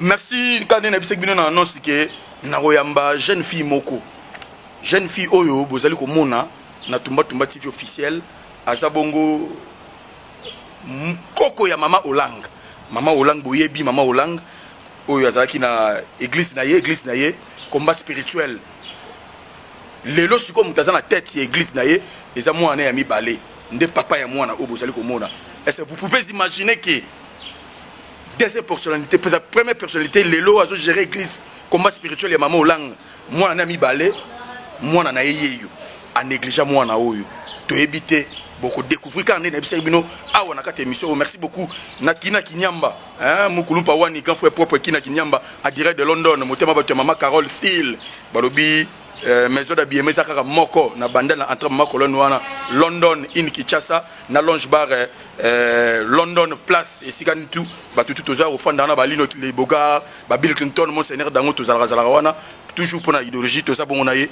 Merci quand on a vu que nous annonce que naroyamba jeune fille moko jeune fille oyo bozali ko mona na tumba TV officiel azabongo koko ya mama Olang boyebi mama Olang oyo azaki na église na ye combat spirituel lelo siko mutaza na tête ya église na ye eza mwana ya mibale nde papa ya mwana oyo bozali ko mona. Est-ce que vous pouvez imaginer que deuxième personnalité, première personnalité, Lelo a géré l'église, combat spirituel et maman Olang, moi na mi balé, moi na yeyo, a négligé moi na oyo, to éviter beaucoup découvrir quand on est bino, ah on a quatre émissions, merci beaucoup, Nakina Kinyamba, hein, Mukulumpa Wani, grand frère propre Kina Kinyamba, à direct de London, motema ba maman Carole Steele, balobi maison d'habillement zakaka moko na banda na entre makolo wana London in Kinshasa na lounge bar London place et sigani tout batu tout oza au fond dans na balino les boga ba Bill Clinton monseigneur dango to zala wana toujours pour na idéologie to za bon na ye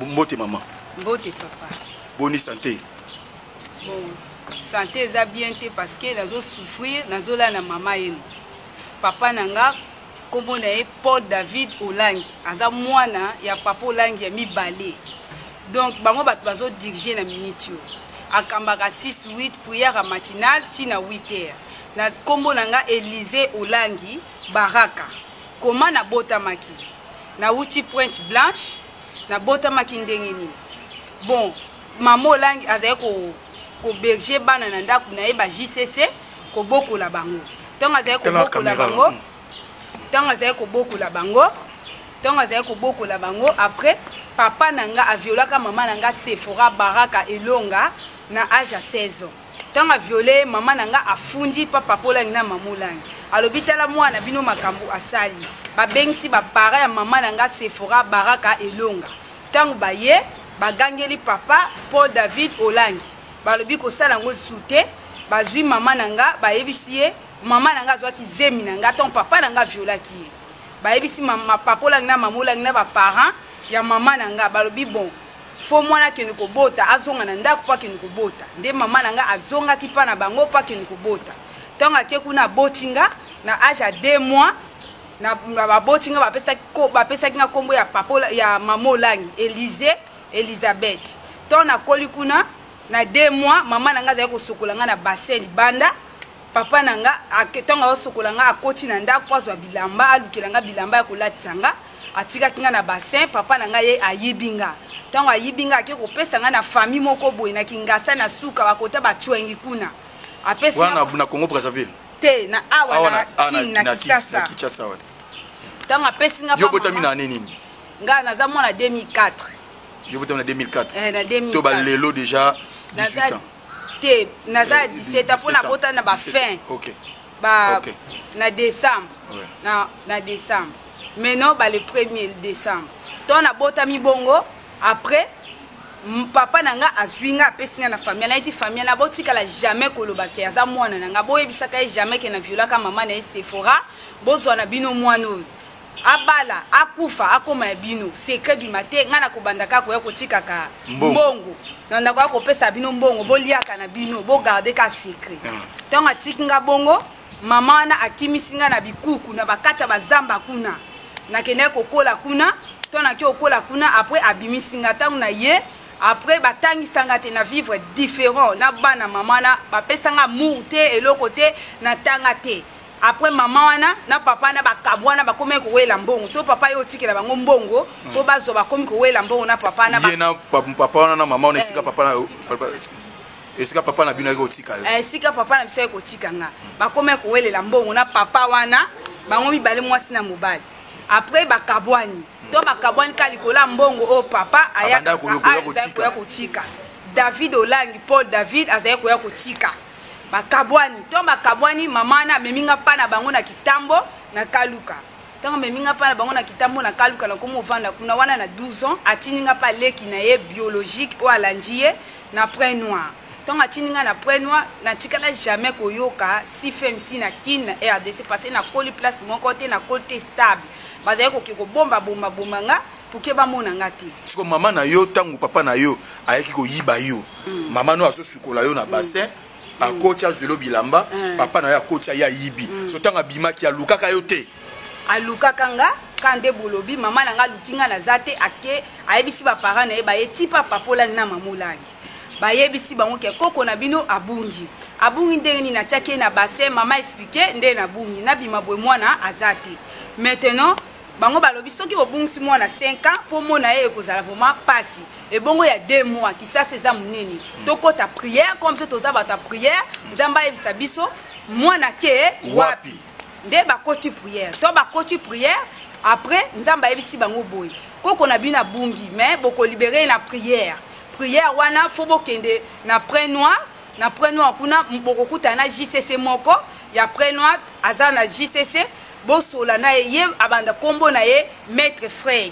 mbote maman mbote papa bonne santé bon santé za bien te parce que nazo souffrir nazo la na mama yenu papa nanga Comme Paul David Olang, aza mwana ya papa Olang ya mibale. Donc bango bat bazo diriger na minute yo. Akambaka 6-8 prière matinale tina 8h. Na kombo nanga Élysée Olangi Baraka. Comment na botamaki? Na uti Pointe Blanche na botamaki ndengeni. Bon, mama Olang azaye ko berger bana na ndaku na ye ba JCC ko boko la bango. Donc azaye ko boko la bango. Tant que la bango après papa nanga a violé ka maman nanga Sephora Baraka Elonga na âge à 16 ans. Tant a violé maman nanga a fundi papa Olang na maman Olang. Alobitala mwana bino makambo asali. Ba bengsi ba para ya maman nanga Sephora Baraka Elonga. Tant ba ye ba gangeli papa Paul David Olang. Ba lobi ko sala ngo soute ba zui maman nanga ba yebisie maman nanga zwaki zemi nanga ton papa nanga viola ki ba yebisi mama papa Olang na maman Olang na ba parents ya maman nanga balobi bon fo mwana ke ko bota azonga na ndako pa ke ko bota nde maman nanga azonga ki pa na bango pa ke ko bota tonga ke kuna botinga na âge à 2 mois na ba botinga ba pesa kinga kombo ya papa ya maman Olang Élysée Elisabeth ton na koli kuna na 2 mois maman nanga za ko sokolanga na bassin banda papa nanga aketonga osokolanga akoti na ndako kwazwa bilamba alukelanga bilamba ya kolatsanga atika kinga na bassin papa nanga ye ayibinga tango ayibinga ake kopesa nga na famille moko boye na Kingasa na suka bakota batwengi kuna apesa wana na Congo Brazzaville te na awa na Kinshasa tango apesi nga yo botami na nini nga naza mwana 2004 yo botami na 2004 na 2004 to ba lelo déjà 18 ans naza 17 ans pour na bota na ba fin ba na décembre na décembre mais non ba le 1er décembre to na bota mi bongo après papa nanga azwinga apesinga na famille na isi famille na botika la jamais koloba ke aza mwana nanga boyebisaka jamais ke na viola ka mama na Sephora bozwa na bino mwana oyo abala akufa akoma ya bino secret bimate nga na kobandaka ko ya kotikaka mbongo na ndako ko pesa bino mbongo boliaka na bino bo garder ka secret tant atikinga bongo mama na akimisinga na bikuku na bakata bazamba kuna na kene kokola kuna tona ki okola kuna après abimisinga tangu na ye après batangisanga te na vivre différent na bana mama na bapesanga mourte eloko te na tanga te. Après maman wana na papa na bakabwana bakome ko wela mbongo so papa yo tikela bango mbongo po bazo bakome ko wela mbongo na papa na papa wana na mama on esika papa esika papa na bino ko tika yo esika papa na biso ko tika nga bakome ko welela mbongo na papa wana bango mibale mwasi na mobali après bakabwani to bakabwani kalikola mbongo o papa ayaka ko tika David Olang Paul David azaya ko tika bakabwani to bakabwani mama na meminga pa na bango na kitambo na kaluka tango meminga pa na bango na kitambo na kaluka na komo vanda kuna wana na 12 ans atininga pa leki na ye biologique o alandier na Point Noir tango atininga na Point Noir na tikala jamais koyoka si femsi na kin na RDC passer na koli place mon côté na côté stable bazaye ko bomba nga pour que ba mona ngati siko mama na yo tango papa na yo ayeki ko yiba yo mama no aso sukola yo na bassin a kotia zelo bilamba papa na ya kotia ya yibi so tanga bimaki ya lukaka yo te alukaka nga kande bolobi mama nanga lukinga na zate ake ayebisi ba parents na ye ba yeti papa Polangi na mamulangi ba yebisi bango ke koko na bino abungi ndenge ni na tiaki na bassin mama expliquer nde na bungi na bima bwe mwana azate maintenant bango balobi soki obungisi mwana 5 ans po mona ye ekozala vraiment pasi et bongo ya 2 mois qui ça c'est ça munene toko ta prière comme ça toza ba ta prière nzamba yebisa biso mwana ke wapi nde bakoti prière to bakoti prière après nzamba yebisi bango boy koko na bina bungi mais boko libérer na prière wana fo bokende na pré noir kuna boko kuta na JCC moko ya pré noir aza na JCC bosola na ye abanda kombo na ye maître Fred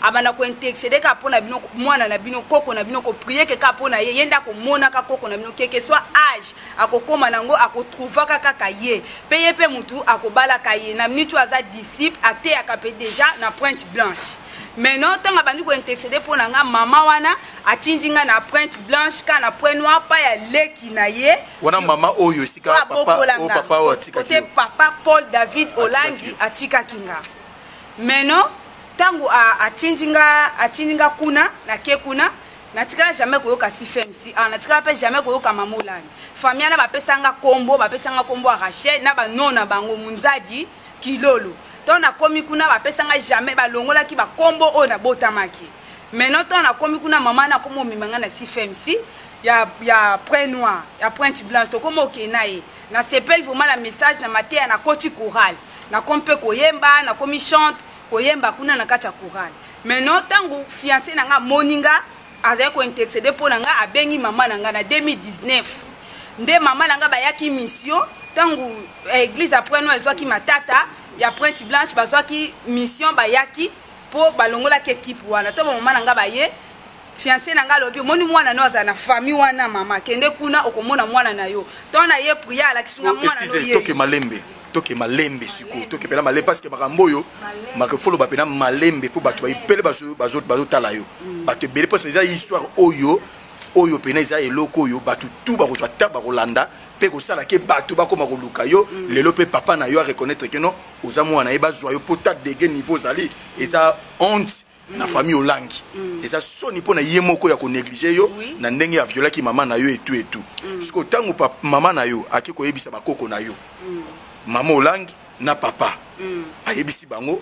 abanda ko intercéder ka pona bino mwana na bino koko na bino ko prier ke ka pona ye yenda ko mona ka koko na bino que soit âge akokoma nango akotrouva kaka ye peye pe mutu akobala ka ye na minute aza disciple ate akape déjà na pointe blanche maintenant tanga bandi ko intercéder pona nga mama wana atinjinga na pointe blanche ka na point noir pa ya leki na ye wana mama oyo sika papa o atika ki papa Paul David Olangi atika kinga maintenant tangu atinjinga kuna na ke kuna natikala jamais koyoka sifemsi natikala pe jamais koyoka mamolani famille na bapesanga kombo a Rachel na banona bango munzaji kilolo to na komi kuna bapesanga jamais balongola ki ba kombo o na botamaki maintenant to na komi kuna mama na komo mimanga na sifemsi ya point noir ya pointe blanche to komo kenaye na sepel vraiment la message na matea na koti choral na kompe koyemba na komi chante koyemba kuna na kacha choral maintenant tangu fiancé nanga moninga azai ko intercéder pour nanga abengi mama nanga na 2019 nde mama nanga bayaki mission tangu église après nous ezwaki matata ya pointe blanche bazwaki mission bayaki po balongola ke équipe wana to mama nanga baye fiancé nanga lobi moni mwana no aza na famille wana mama kende kuna okomona mwana na yo to na ye priya la kisinga mwana no ye toke malembe siko toke pela malembe parce que makambo yo makefolo bapena malembe po bato baipele bazotala yo bato bele parce que eza histoire oyo pena eza eloko oyo bato tout bakozwa ta bakolanda pe kosala ke bato bakoma koluka yo lelo pe papa na yo a reconnaître que non oza mwana ye bazwa yo po ta dege niveau zali eza honte na famille Olangi eza soni pona ye moko ya ko négliger yo na ndenge ya violaki mama na yo et tout siko tangu mama na yo ake koyebisa bakoko na yo mama Olangi na papa ayebisi bango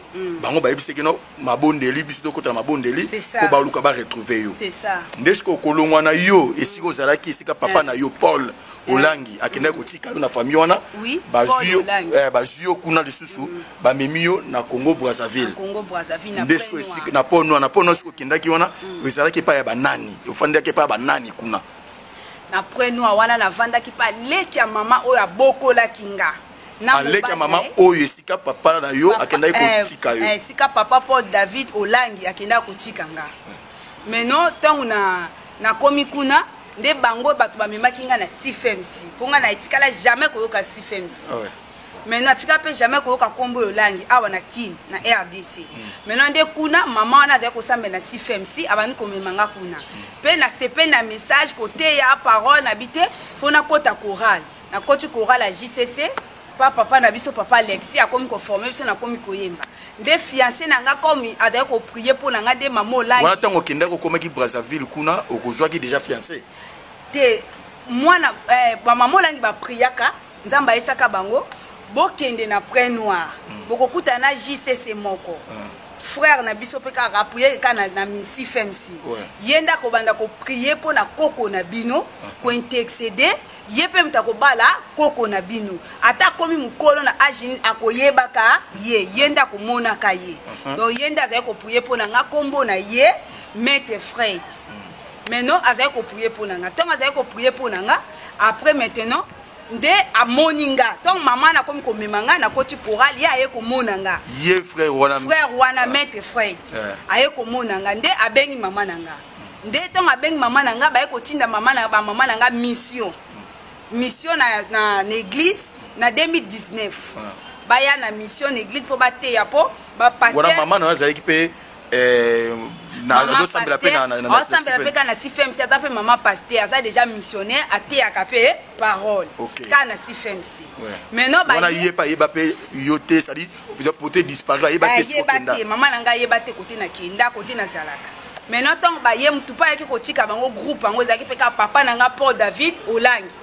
bayebisi keno mabondeli biso to kota mabondeli ko ba luka ba retrouver yo c'est ça ndesko kolongwa na yo esiko zalaki esika papa na yo Paul Olangi akenda kotika yo na famille wana bazio kuna lisusu bamemi yo na Congo Brazzaville ndesko esika na pono siko kendaki wana ezalaki pa ya banani ofandaki pa ya banani kuna na preno wana na vandaki pa leki ya mama oyo abokola kinga aleka mama oyo esika papa na yo akenda kotika yo esika papa Paul David Olangi akenda kotika nga maintenant tangu na komi kuna nde bango bato bamemaki nga na CFMC ponga na etikala jamais koyoka CFMC maintenant tika pe jamais koyoka kombo Olangi awa na kin na RDC maintenant nde kuna mama wana azali kosambe na CFMC abani komemanga kuna pe na sepe na message côté ya parole na bité fona kota choral na koti choral à JCC papa na biso papa Alexis akomi ko former biso na komi koyemba nde fiancé nanga komi azali ko prier pour nanga de mama Olangi wana tango kenda ko komaki Brazzaville kuna okozwaki déjà fiancé te mwana ba mama Olangi ba priaka nzamba esaka bango bokende na pré noir bokokuta na JCC moko frère na biso pe ka prier ka na CFMC yenda ko banda ko prier pour na koko na bino ko intercéder yepe mtako bala koko na bino ata komi mukolo na agini akoyeba ka yenda ko mona ka ye donc yenda azali ko prier pour na nga kombo na ye maître Fred maintenant azali ko prier pour na nga tant azali ko prier pour na nga après maintenant nde amoninga tant maman na komi ko memanga na koti choral ya ye ko monanga ye frère wana maître Fred aye ko monanga nde abengi mama nanga nde tant abengi mama nanga ba ye ko tinda mama nanga mission na église na 2019 baya na mission église po bateya po ba pasteur wana mama na azali pe na CFMC ata pe maman pasteur ça déjà missionnaire ateyaka pe parole ka na CFMC maintenant ba wana yeba pe yote ça dit peut disparaître yeba te kokenda maman nanga yeba te côté na kenda côté na zalaka maintenant tant ba ye mutu pa yaki kotika bango groupe bango zaki pe ka papa nanga Paul David Olangi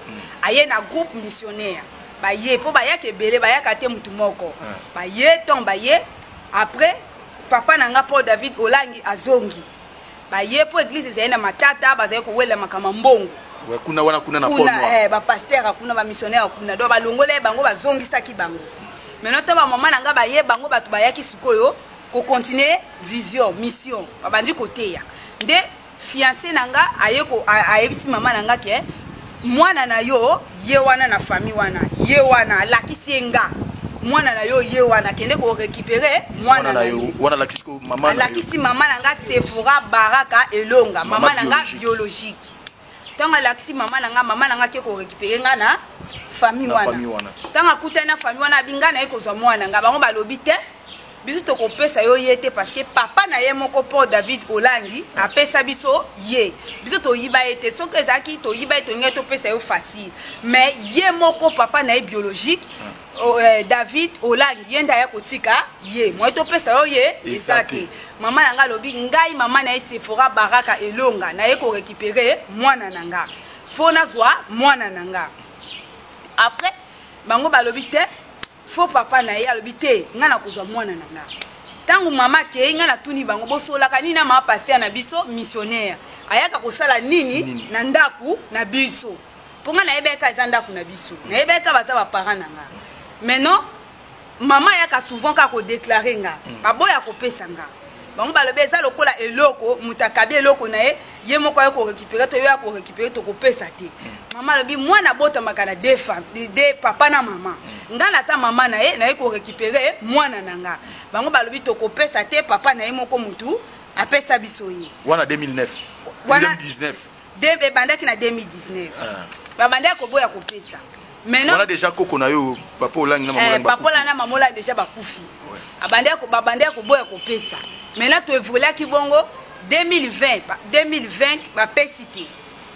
aye na groupe missionnaire ba ye po ba yaki belé ba yaka te mutu moko ba ye tant ba ye après papa nanga Paul David Olangi azongi ba ye po église ezena matata bazali ko wela makama mbongo kuna wana kuna na ponwa ba pasteur kuna ba missionnaire kuna do ba longole bango bazongisa ki bango maintenant to ba mama nanga ba ye bango batu ba yaki sikoyo ko continuer vision mission babandi côté ya nde fiancé nanga ayeko ayebisi mama nanga ke mwana na yo ye wana na famille wana ye wana lakisenga mwana na yo ye wana kende ko récupérer mwana na yo wana lakisiko mama na yo lakisi mama nanga Sephora Baraka Elonga mama nanga biologique tanga lakisi mama nanga ke ko récupérer nga na famille wana tanga kutana famille wana bingana ekozwa mwana nga bango balobi te biso to kopesa yo yete parce que papa na ye moko Paul David Olangi apesa biso ye biso to yiba ete soki ezaki to yiba ete ngai to pesa yo facile mais ye moko papa na ye biologique David Olangi yenda ya kotika ye moi to pesa yo ye ezaki mama nanga lobi ngai mama na ye Sephora Baraka Elonga na ye ko récupérer mwana nanga fona zwa mwana nanga après bango balobi te fo papa na ye alobi te nga na kozwa mwana nanga tangu mama ke nga na tuni bango bosolaka nini na mama pasteur na biso missionnaire ayaka kosala nini na ndaku na biso po nga na yebeka eza ndaku na biso na yebeka baza ba parents nanga maintenant mama yaka souvent ka ko déclarer nga baboya kopesa nga bango balobi eza lokola eloko mutakabi eloko na ye moko ya ko récupérer to ya ko récupérer to kopesa te mama lobi mwana bota makana deux femmes de papa na mama ngana sa mama na ye ko récupérer mwana nanga bango balobi to kopesa te papa na ye moko mutu apesa biso ye wana 2009 2019 de bandaki na 2019 babanda ko boya kopesa maintenant wana déjà koko na yo papa Olangi na mama papa Olangi na mama Olangi déjà bakufi babanda ko boya kopesa maintenant to evolua ki bongo 2020 ba pesité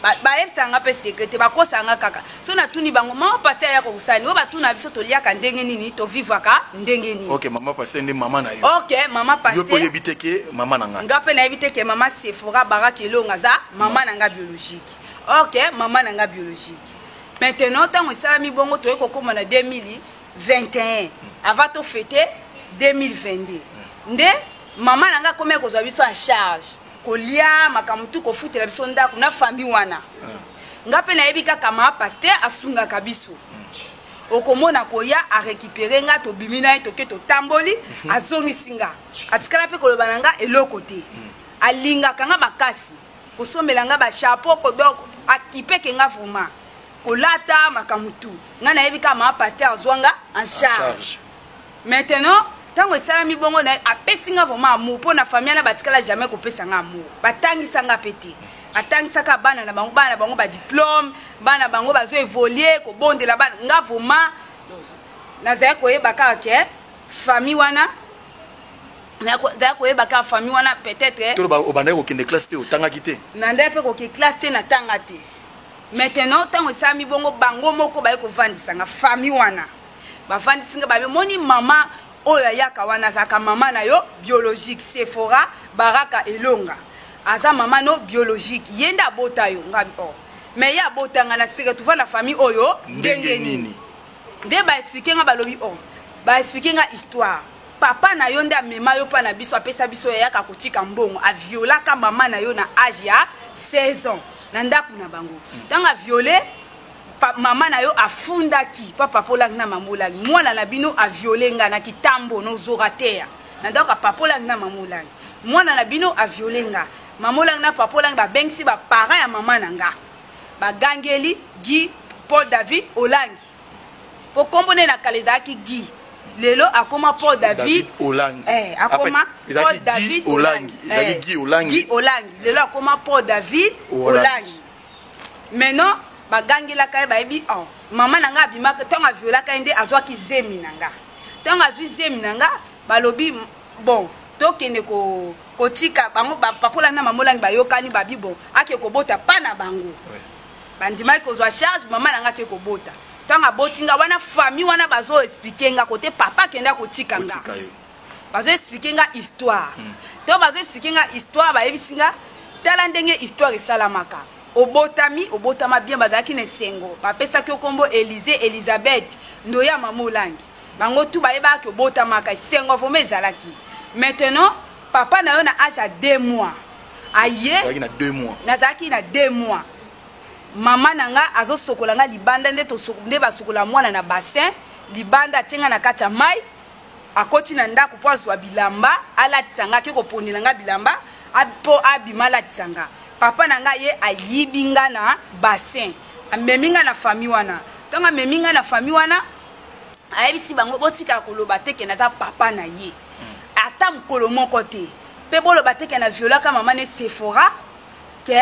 ba ebsanga pe secrétaire ba kosanga kaka so na tuni bango mama passer ya ko usani o ba tuna biso to liaka ndenge nini to vivaka ndenge nini OK mama passer ndi mama na yo OK mama passer yo po yebiteke mama nanga ngape na yebiteke mama Sephora Baraka Elonga za mama nanga biologique OK mama nanga biologique maintenant tant ça mi bongo to ko koma na 2021 avant to fêter 2022 nde mama nanga komé ko zwa biso en charge kolia makamutu ko futela biso ndako na famille wana ngape na yebika kama pasteur asunga kabiso okomona koya a récupérer nga to bimina to ke to tamboli azongi singa atikala pe koloba nanga eloko te alinga kanga bakasi kosomela nga ba chapeau ko donc akipe ke nga vuma kolata makamutu nga na yebika kama pasteur azwanga en charge maintenant tango esalami bongo na apesinga vraiment amour po na famille na batikala jamais kopesanga amour batangisanga pete atangisaka bana na bango ba diplôme bana bango bazo évoluer ko bondela bana nga vraiment nazaya koyeba kaka ke famille wana nazaya koyeba kaka famille wana peut-être to ba obanda ko kende classe te otanga kite nanda pe ko ke classe te na tanga te maintenant tango esalami bongo bango moko ba ko vandisanga famille wana ba vandisinga ba moni mama oya yaka wana zaka mama na yo biologique Sephora Baraka Elonga aza mama no biologique yenda bota yo ngabi mais ya bota nga na sika tuva na famille oyo ndenge nini nde ba expliquer nga balobi ba expliquer nga histoire papa na yo nda mema yo pa na biso apesa biso yaka kotika mbongo a viola ka mama na yo na âge ya 16 ans na ndaku na bango tanga violer mama na yo afundaki papa Olangi na mama Olangi mwana na bino a violenga na kitambo no zoratea na ndaka papa Olangi na mama Olangi mwana na bino a violenga mama Olangi na papa Olangi ba bengsi ba parents ya mama nanga ba gangeli Guy Paul David Olangi po kombone na kalezaki Guy lelo akoma Paul David Olangi akoma Paul David Olangi Guy Olangi lelo akoma Paul David Olangi maintenant bagangela kai baebi mama nanga abimaka tanga viola kai nde azwaki zemi nanga tanga azwi zemi nanga balobi bon tokende kotika bango papola na mamolangi bayokani babibo ake kobota pa na bango bandimaki kozwa charge mama nanga te kobota tanga botinga wana famille wana bazo expliquer nga côté papa kenda kotika nga bazo expliquer nga histoire to bazo expliquer nga histoire ba yebisinga tala ndenge histoire esalamaka obotama bien bazaki ne sengo bapesa ki okombo Elizabeth ndoya mamolangi bango tu bayeba ki obotamaka sengo vome ezalaki maintenant papa na yo na âge à 2 mois aye nazalaki na 2 mois mama nanga azo sokola nga libanda nde basokola mwana na bassin libanda atenga na kati ya mai akoti na ndako po azwa bilamba alatisanga ke koponela nga bilamba po abima alatisanga papa nanga ye ayibinga na bassin ameminga na famille wana tanga meminga na famille wana ayebisi bango botika koloba te ke naza papa na ye ata mkolo moko te pe boloba te ke na violaka mama ne Sephora ke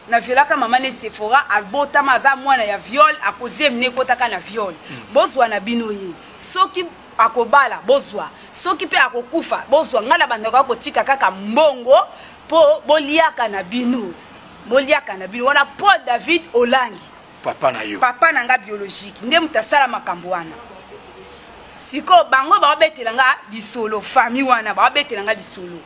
na violaka mama ne Sephora abotama aza mwana ya viol akozie mne kotaka na viol bozwa na bino ye soki akobala bozwa soki pe akokufa bozwa ngala bandako kotika kaka mbongo po boliaka na bino wana Paul David Olangi papa nanga biologique nde mutasala makambo wana siko bango babetelanga lisolo famille wana babetelanga lisolo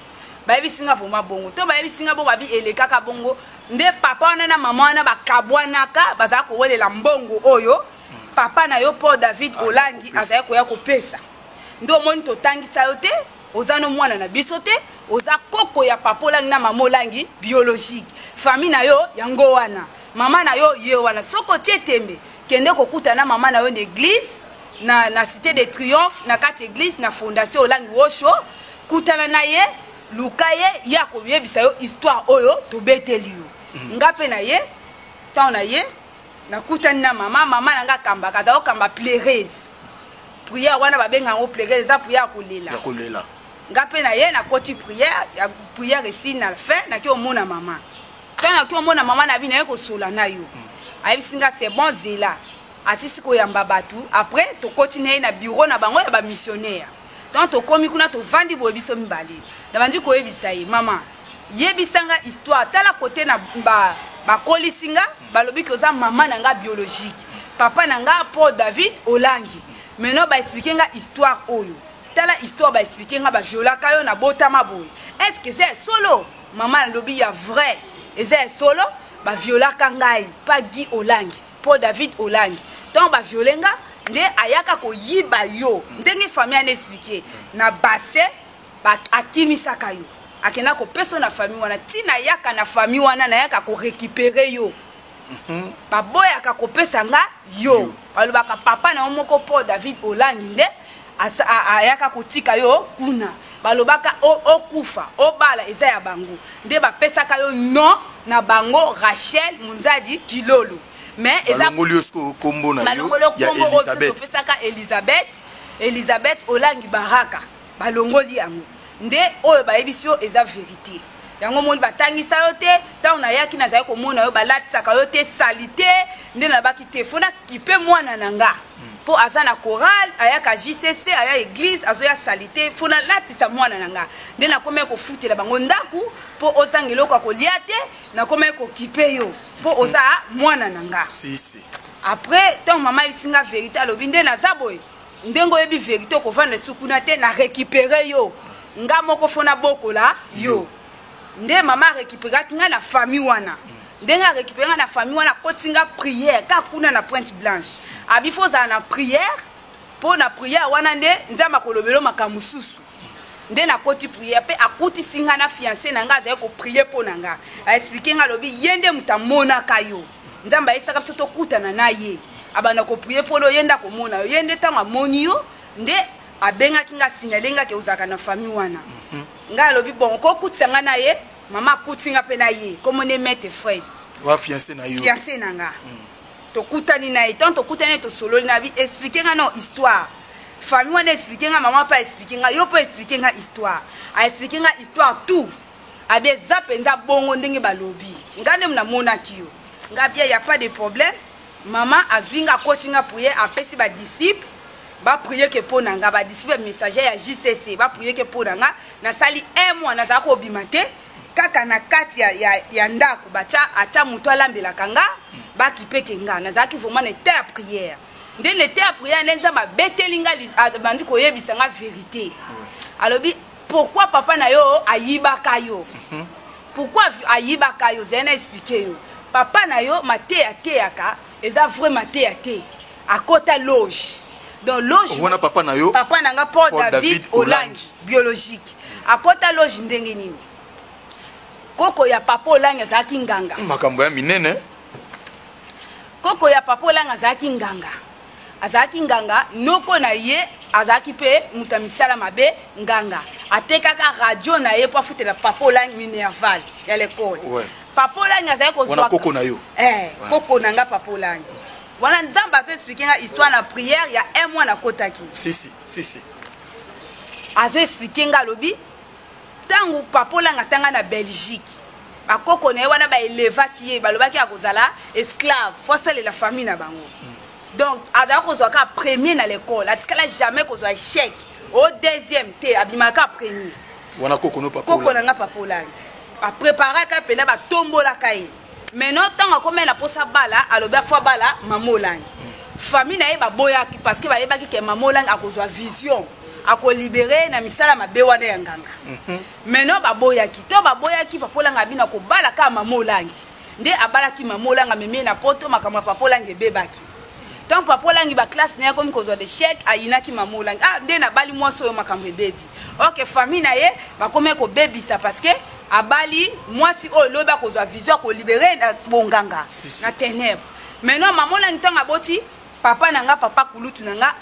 bayebisinga voma bongo to bayebisinga bo babi elekaka bongo nde papa wana na mama wana bakabwanaka bazaka kowelela mbongo oyo papa na yo Paul David Olangi azaya koya kopesa ndo moni totangisa yo te oza no mwana na biso te oza koko ya papa Olangi na mama Olangi biologique famille na yo yango wana mama na yo ye wana soko tie tembe kende kokuta na mama na yo n'église na cité de triomphe na kati église na fondation Olangi Wosho kutana na ye luka ye ya koyebisa yo histoire oyo tobeteli yo ngape na ye tan na ye na kutani na mama nanga kamba kaza okamba pleureuse prière wana babenga ngo pleureuse za prière kolela ngape na ye na koti prière ici na fin na ki omona mama kana ki omona mama na bina ye kosola na yo ayisinga c'est bon zela asisi koyamba batu après to continuer na bureau na bango ya ba missionnaire tant to komi kuna to vandi bo biso mibale na bandi ko yebisa ye mama yebisanga histoire tala côté na ba kolisinga balobi ko za mama nanga biologique papa nanga Paul David Olangi maintenant ba expliquer nga histoire oyo tala histoire ba expliquer nga ba viola kayo na botama boy est-ce que c'est solo mama lobi ya vrai et c'est solo ba viola kangai pas Guy Olangi Paul David Olangi donc ba violenga nde ayaka ko yiba yo ndenge famille ana expliquer na bassin ba akimisaka yo akena ko peso na famille wana tina yaka na famille wana na yaka ko récupérer yo ba boya ka ko pesa nga yo alobaka papa na moko Paul David Olangi nde ayaka ko tika yo kuna balobaka okufa obala eza ya bango nde ba pesa ka yo non na bango Rachel Munzadi Kilolo mais eza ngoliosko kombo na yo ya Elizabeth Olangi Baraka balongoli yango nde oyo bayebisi yo eza vérité yango moni batangisa yo te ta na yaki na zai komona yo balatisaka yo te salite nde na baki te fona kipe mwana nanga po azana chorale ayaka JCC aya église azoya salite fona latisa mwana nanga nde na komeka ko futela bango ndaku po ozangelo kwa kolia te na komeka ko kipe yo po oza mwana nanga si après tant mama isinga vérité alobi nde na zaboy ndengo yebi vérité ko vendre sukuna te na récupérer yo nga moko fona bokola yo nde mama récupérer kinga na famille wana ndenga récupérer na famille wana kotinga prière ka kuna na Pointe Blanche abifo za na prière po na prière wana nde nzamba kolobelo makamususu nde na koti prière pe akuti singa na fiancé nanga za ko prier po nanga a expliquer nga lobi yende mutamona kayo nzamba isaka soto kutana na ye abana ko prier po lo yenda ko mona yo yende tanga moni yo nde abenga kinga signalenga ke uzaka na famille wana nga lobi bon ko kutsanga na ye mama kutinga pe na ye comme ne mette frère wa fiancé na yo fiancé nanga to kutani na ye tant to kutani to solo na bi expliquer nga no histoire famille wana expliquer nga mama pa expliquer nga yo pa expliquer nga histoire a expliquer nga histoire tout abie zapenza bongo ndenge balobi ngane mna mona kiyo nga bien y a pas de problème mama azwinga coachinga pour ye apesi ba disciple ba prier que pour nanga ba disciple messager ya JCC ba prier que pour nanga na sali un mois na za ko bimate kaka na kati ya ndako bacha acha muto alambela kanga ba kipeke nga na za ki vraiment ne terre prière ndé ne terre prière nenza ba betelinga bandi ko yebisa nga vérité alobi pourquoi papa na yo ayibaka yo pourquoi ayibaka yo zena expliquer yo papa na yo mate ateaka eza vraiment te ate akota loge dans loge wana papa na yo papa nanga Paul David Olangi biologique akota loge ndenge nini koko ya papa Olangi azaki nganga makambo ya minene koko ya papa Olangi azaki nganga noko na ye azaki pe mutamisala mabe nganga atekaka radio na ye po afutela papa Olangi minerval ya l'école papa Olangi azaki kozwa wana koko na yo koko nanga papa Olangi wana nzamba azo expliquer nga histoire na prière ya un mois na kotaki si azo expliquer nga lobi tangu papa Olangi tanga na Belgique bakoko na ye wana ba elevaki ye balobaki akozala esclave forcé la famille na bango donc azaki kozwa ka premier na l'école atikala jamais kozwa échec au deuxième te abimaka premier wana koko no papa koko nanga papa Olangi a préparer ka pena ba tombola kai maintenant tant comme la posa bala aloba fo bala Maman Olangi famille na ye ba boyaki parce que ba yebaki ke Maman Olangi akozwa vision ako libérer na misala mabe wana ya nganga maintenant ba boyaki to ba boyaki papa Olangi abina ko bala ka Maman Olangi nde abalaki Maman Olangi memie na poto makamwa papa Olangi bebaki tant papa Olangi ba classe na comme kozwa de chèque ayinaki Maman Olangi nde na bali mwaso yo makamwe baby OK famille na ye ba komé ko baby ça parce que abali mwasi o loba kozwa vision ko libérer na bonganga na ténèbres maintenant Maman Olangi tanga boti papa nanga papa kulutu nanga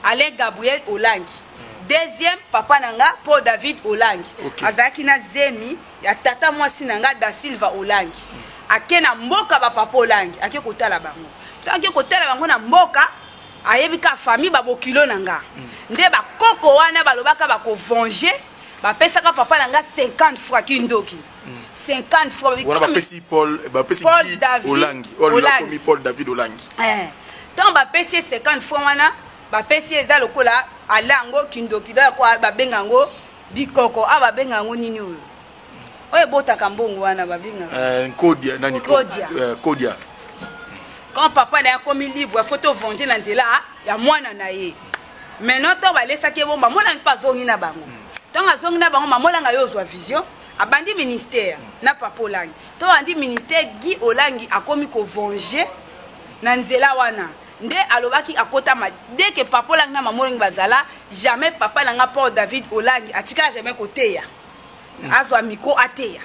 Alain Gabriel Olangi deuxième papa nanga Paul David Olangi azaki na zemi ya tata mwasi nanga Da Silva Olangi akena mboka ba papa Olangi ake kotala bango tanke kotala bango na mboka ayebika famille babokilo nanga nde bakoko wana balobaka bako venger bapesaka papa nanga 50 fois kindoki 50 fois wana bapesi Paul David Olangi komi Paul David Olangi tant bapesi 50 fois wana bapesi eza lokola alango kindoki da kwa babenga ngo bikoko babenga ngo nini oyo oyo botaka mbongo wana babenga kodia nani kodia quand papa na komi libre photo venger na nzela ya mwana na ye maintenant to balesa ke bomba mona pas zongi na bango tant azongi na bango Maman Olangi yozwa vision abandi ministère na papa Olangi to andi ministère Guy Olangi akomi ko venger na nzela wana nde alobaki akota ma dès que papa Olangi na Maman Olangi bazala jamais papa nanga Paul David Olangi atika jamais koteya azwa micro ateya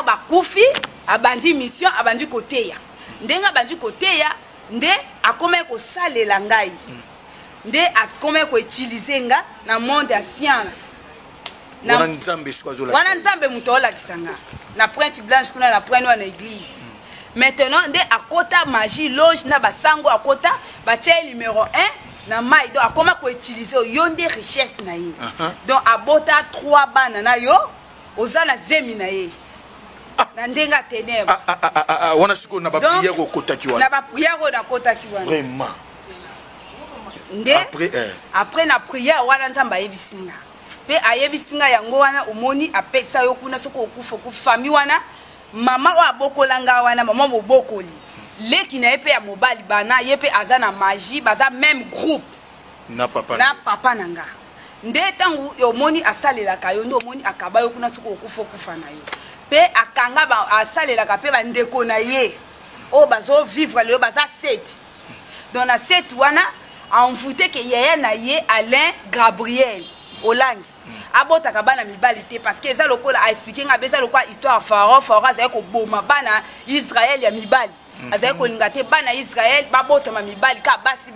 ba kufi abandi mission abandi koteya ndenga bandi koteya nde akome ko salela ngai nde akome ko utiliser nga na monde ya science na wana nzambe mutola kisanga na pointe blanche kuna na pointe na église maintenant nde akota magie loge na basango akota bache numéro 1 na maido akoma ko utiliser yo nde richesse na ye donc abota 3 bana na yo ozana zemi na ye na ndenga ténèbres wana siko na ba prière okotaki wana na ba prière na kotaki wana vraiment nde après na prière wana nzamba yebisinga pe ayebisinga yango wana omoni apesa yo kuna soko okufa ku famille wana mama o abokolanga wana mama bobokoli leki na yepe ya mobali bana yepe azana magie baza même groupe na papa nanga nde tangu omoni asalelaka yo ndo omoni akaba yo kuna soko okufa na yo pe akanga ba asalelaka pe bandeko na ye o bazo vivre le baza 7 dans la 7 wana envoûté que yaya na ye Alain Gabriel Olangi abotaka bana mibali te parce que eza lokola a expliquer nga beza lokola histoire Pharaon azali ko boma bana Israël ya mibali azali ko linga te bana Israël babotama mibali ka basi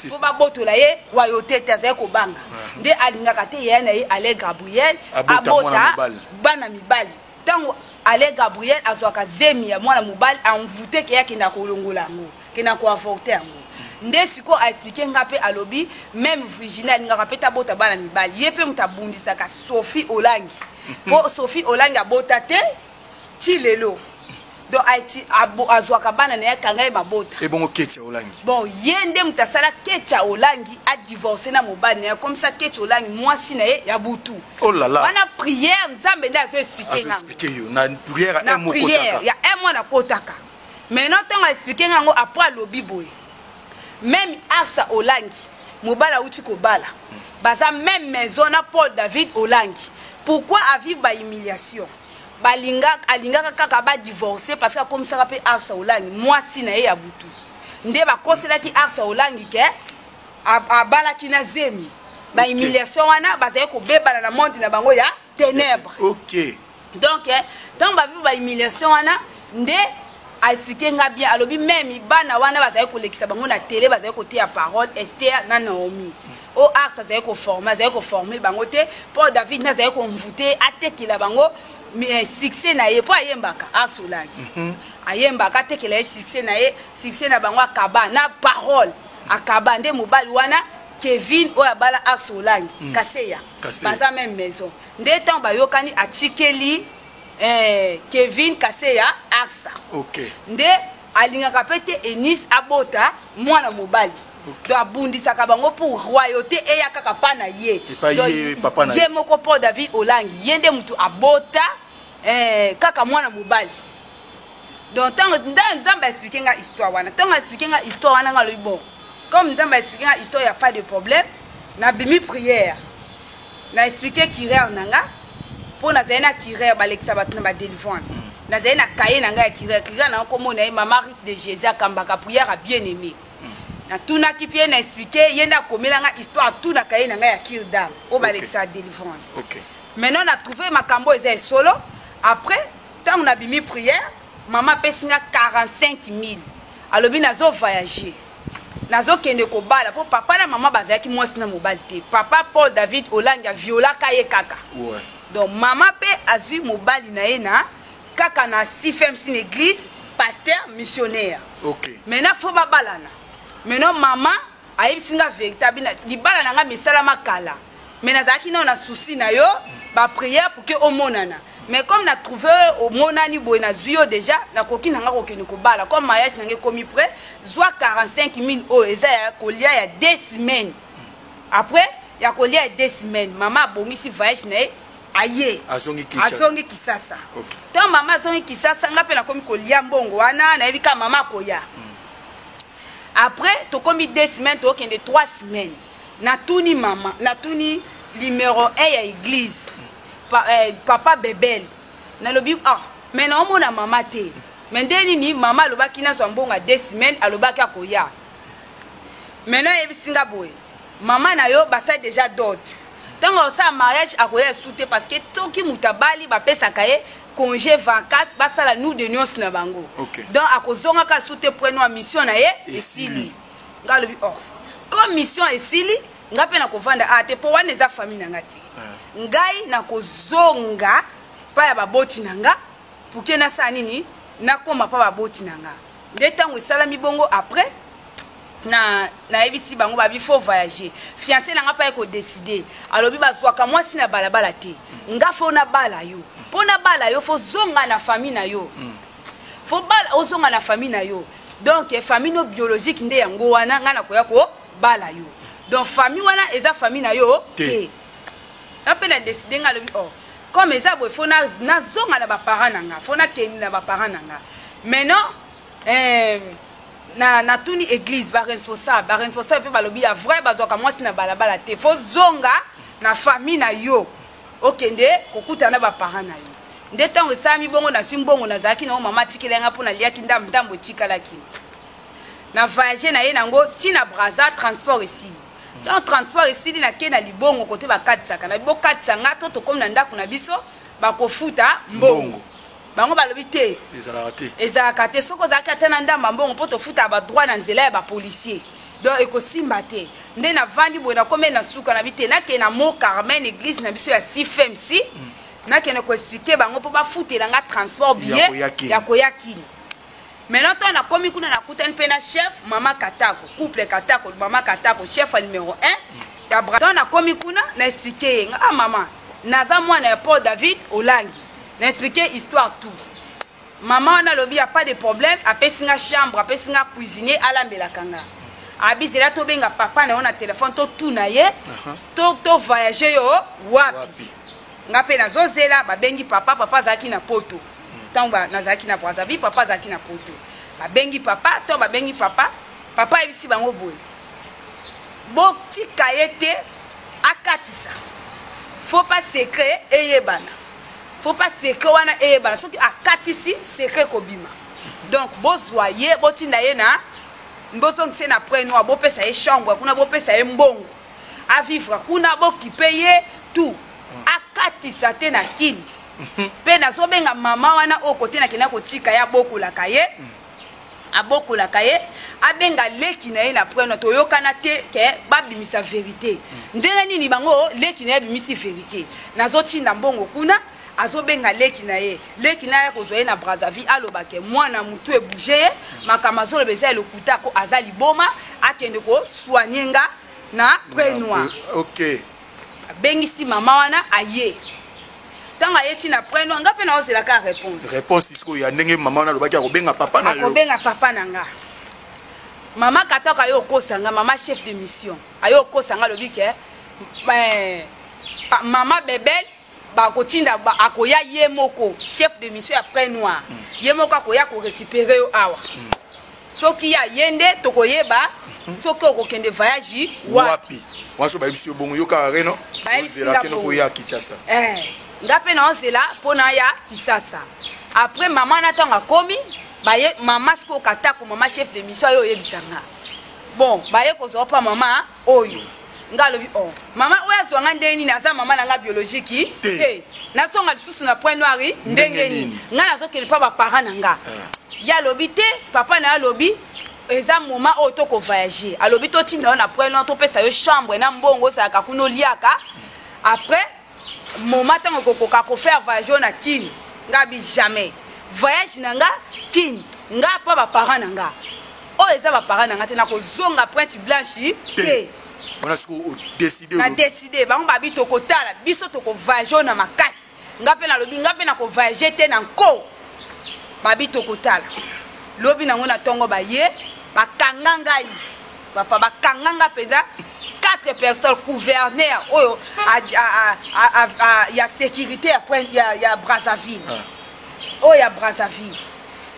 po babotola ye royauté te azali ko banga nde alingaka te yaya na ye Alain Gabriel abota bana mibali tango Alain Gabriel azwaka zemi ya mwana mobali envoûté ke yaki na kolongola ngo kena ko avorter ngo nde siko a expliquer ngape alobi même Virginia ngaka peta bota bana mibali yepe mutabundisaka Sophie Olangi po Sophie Olangi abota te ti lelo donc azwaka bana na ye kanga ye mabota et bon Ketia Olangi bon ye nde mutu asala Ketia Olangi adivorce na mobali na ye comme ça Ketia Olangi mwasi na ye ya butu oh là là wana prière nzambe nde azoexplike ngango na prière na prière ya un mois nakotaka maintenant ntango aexplike ngango apres alobi boye même Asa Olangi mobali awuti kobala baza même maison na Paul David Olangi pourquoi avivre ba humiliation alingaka kaka badivorce parce que akomisaka mpe Asa Olangi mwasi na ye ya butu nde bakoselaki Asa Olangi ke abalaki na zemi bahumiliation wana bazali kobebana na monde na bango ya ténèbre ok donc ntango bavivre bahumiliation wana nde aexplike nga bien alobi meme bana wana bazali kolekisa bango na télé bazali koteya parole Esther na Naomi o Asa azali koforme bango te Paul David nde azali komvute atekela bango succès na ye po ayembaka Asa Olangi ayembaka atekela ye succès na bango akaba na parole akaba nde mobali wana Kevin oyo abala Asa Olangi kaseya baza même maison nde ntango bayokani atikeli Kevin kaseya Asa okay. nde alingaka mpe te Enis abota mwana mobali donc abundisaka bango pour royauté eya kaka pa na ye ye moko Paul David Olangi ye nde mutu abota kaka mwana mobali donc ntango nzambe aexplike nga histoire wana ntango aexplike nga histoire wana nga lobi bon comme nzambe aexplike nga histoire ya pas de problème nabimi prière na explike kirere nanga mpo nazali na kirere balekisa bato na badelivrance nazali na kaye na ngai ya kirere nanga komona ye mama Rite de Jésus akambaka prière a bien aimé natunaki mpe na explike ye nde akomelanga histoire tuna kaye na ngai ya kirdam oyo balekisa délivrance maintenant na trouvé makambo eza esolo après ntango nabimi prière mama apesinga 45 000 alobi nazo voyager nazokende kobala mpo papa na mama bazalaki mwasi na mobali te papa Paul David Olangi aviolaka ye kaka donc mama mpe azwi mobali na ye na kaka na CFMC na église pasteur missionnaire maintenant fo babalana maintenant mama ayebisinga véritable libala na nga misalama kala mais nazalaki nao na souci na yo baprière pour ke omonana mais comme na trouvé omonani boye nazwi yo déjà nakoki nanga kokende kobala comme mariage nange komi près zwa 45 000 oyo eza ya kolia ya 2 semaines après ya kolia ya 2 semaines mama abongisi voyage na ye aye azongi Kisasa ntango mama azongi Kisasa nga mpe nakomi kolia mbongo wana nayebi kaka mama akoya après tokomi 2 semaines tokende 3 semaines natuni mama natuni numéro 1 ya église papa Bebel nalobi mais naomona mama te mais nde nini mama alobaki nazwa mbongo 2 semaines alobaki akoya maintenant yebisinga boye mama na yo basali déjà dot ntango osala mariage akoya esu te parce que toki mutu abali bapesaka ye congé vacances basala nous de nyonso na bango donc akozongaka esu te po eno mission na ye esili nga alobi comme mission esili nga mpe nakovanda te po wana eza famille na nga te ngai nakozonga pa ya baboti na nga puke nasala nini nakoma pa baboti na nga nde ntango esalami bongo après nayebisi bango babi faut voyager fiancé na nga pa ye kodeside alobi bazwaka mwasi na balabala te nga fo nabala yo mpo nabala yo fo zonga na famille na yo fo bala ozonga na famille na yo donc famille no biologique nde yango wana nga nakoya kobala yo donc famille wana eza famille na yo te ape na décider nga lobi comme eza boye fo nazonga na baparent na nga fo nakende na baparent na nga maintenant natuni église baresponsable mpe balobi ya vrai bazwaka mwasi na balabala te fo zonga na famille na yo okende kokutana na baparent na yo nde ntango esalami bongo naswi mbongo nazalaki nango mama atikela yanga mpo naliaki ndambo etikalaki na voyage na ye nango ntina braza transport esili donc transport esili nakei na libongo kote bakatisaka na bokatisa nga to tokomi na ndako na biso bakofuta mbongo bango balobi te ezalaka te soki ozalaki ata na ndamba mbongo mpo tofuta badroit na nzela ya bapolisier donc ekosimba te nde navandi boye nakomi na suka na bi te nakei na Mont Carmel église na biso ya CFMC nakende koexplike bango mpo bafutela nga transport billet ya koya kini maintenant to nakomi kuna nakutani mpe na chef mama Katako couple Katako mama Katako chef numéro 1 ya brato nakomi kuna na explike ye mama naza mwana ya Paul David Olangi na explike histoire tout maman wana lobi a pas de problème apesi nga chambre apesi nga cuisinier alambelaka nga abizela tobenga papa na yo na telefone totuna ye to voyage yo wapi nga mpe nazozela babengi papa azalaki na poto ntango nazalaki na Brazzaville papa azalaki na poto babengi papa to babengi papa ayebisi bango boye botika ye te akatisa faut pas secret eyebana faut pas secret wana eyebana soki akatisi secret kobima donc bozwa ye botinda ye na mbosongise na prenoir bopesa ye chambre kuna bopesa ye mbongo avivre kuna bokipe ye tout akatisa te na kini mpe nazobenga mama wana oyo kote nakenda kotika ye abokolaka ye abenga leki na ye na prenoir toyokana te ke babimisa verité ndenge nini bango leki na ye abimisi verité nazotinda mbongo kuna azobenga leki na ye kozwa ye na Brazzaville alobake mwana mutu ebouge ye makambo azoloba eza elokuta ko aza liboma akende kosoigne nga na prenoir ok abengisi mama wana aye ntango aye ti na prenoir nga mpe naozelaka réponse isiko ya ndenge mama wana alobaki akobenga papa na nga mama katako aye okosanga mama chef de mission aye okosanga alobi ke mama bebel bakotinda akoya ye moko chef de mission ya prenoir ye moko akoya korécupérer yo awa soki ya yende tokoyeba soki okokende voyage wapi waso bayebisi yo bongo yoka reno bayebisinga koya Kinshasa nga mpe naozela mpo na ya Kinshasa après mama na ntango akomi baye mama siko katako mama chef de mission ayo oyebisanga bon baye kozwa mpa mama oyo nga lobi mama oyo azwanga ndenge nini aza mama na nga biologique te nasonga lisusu na point noir ndenge nini nga nazokende mpa baparent na nga ya lobi te papa na ya lobi eza moma oyo tokovoyage alobi totinda yo na point noir topesa yo chambre na mbongo ozalaka kuna oliaka après moma ntango kokoka kofaire voyage oyo na kini nga bi jamais voyage na nga kini nga mpa baparent na nga oyo eza baparent na nga te nakozonga pointe blanche te na décide bango babi tokotala biso tokovoyage na makasi nga mpe nalobi nga mpe nakovoyage te na nko babi tokotala lobi nango na ntongo baye bakanga ngai papa bakanga nga mpenza 4 personnes gouverneur oyo ya sécurité ya Brazzaville oyo ya Brazzaville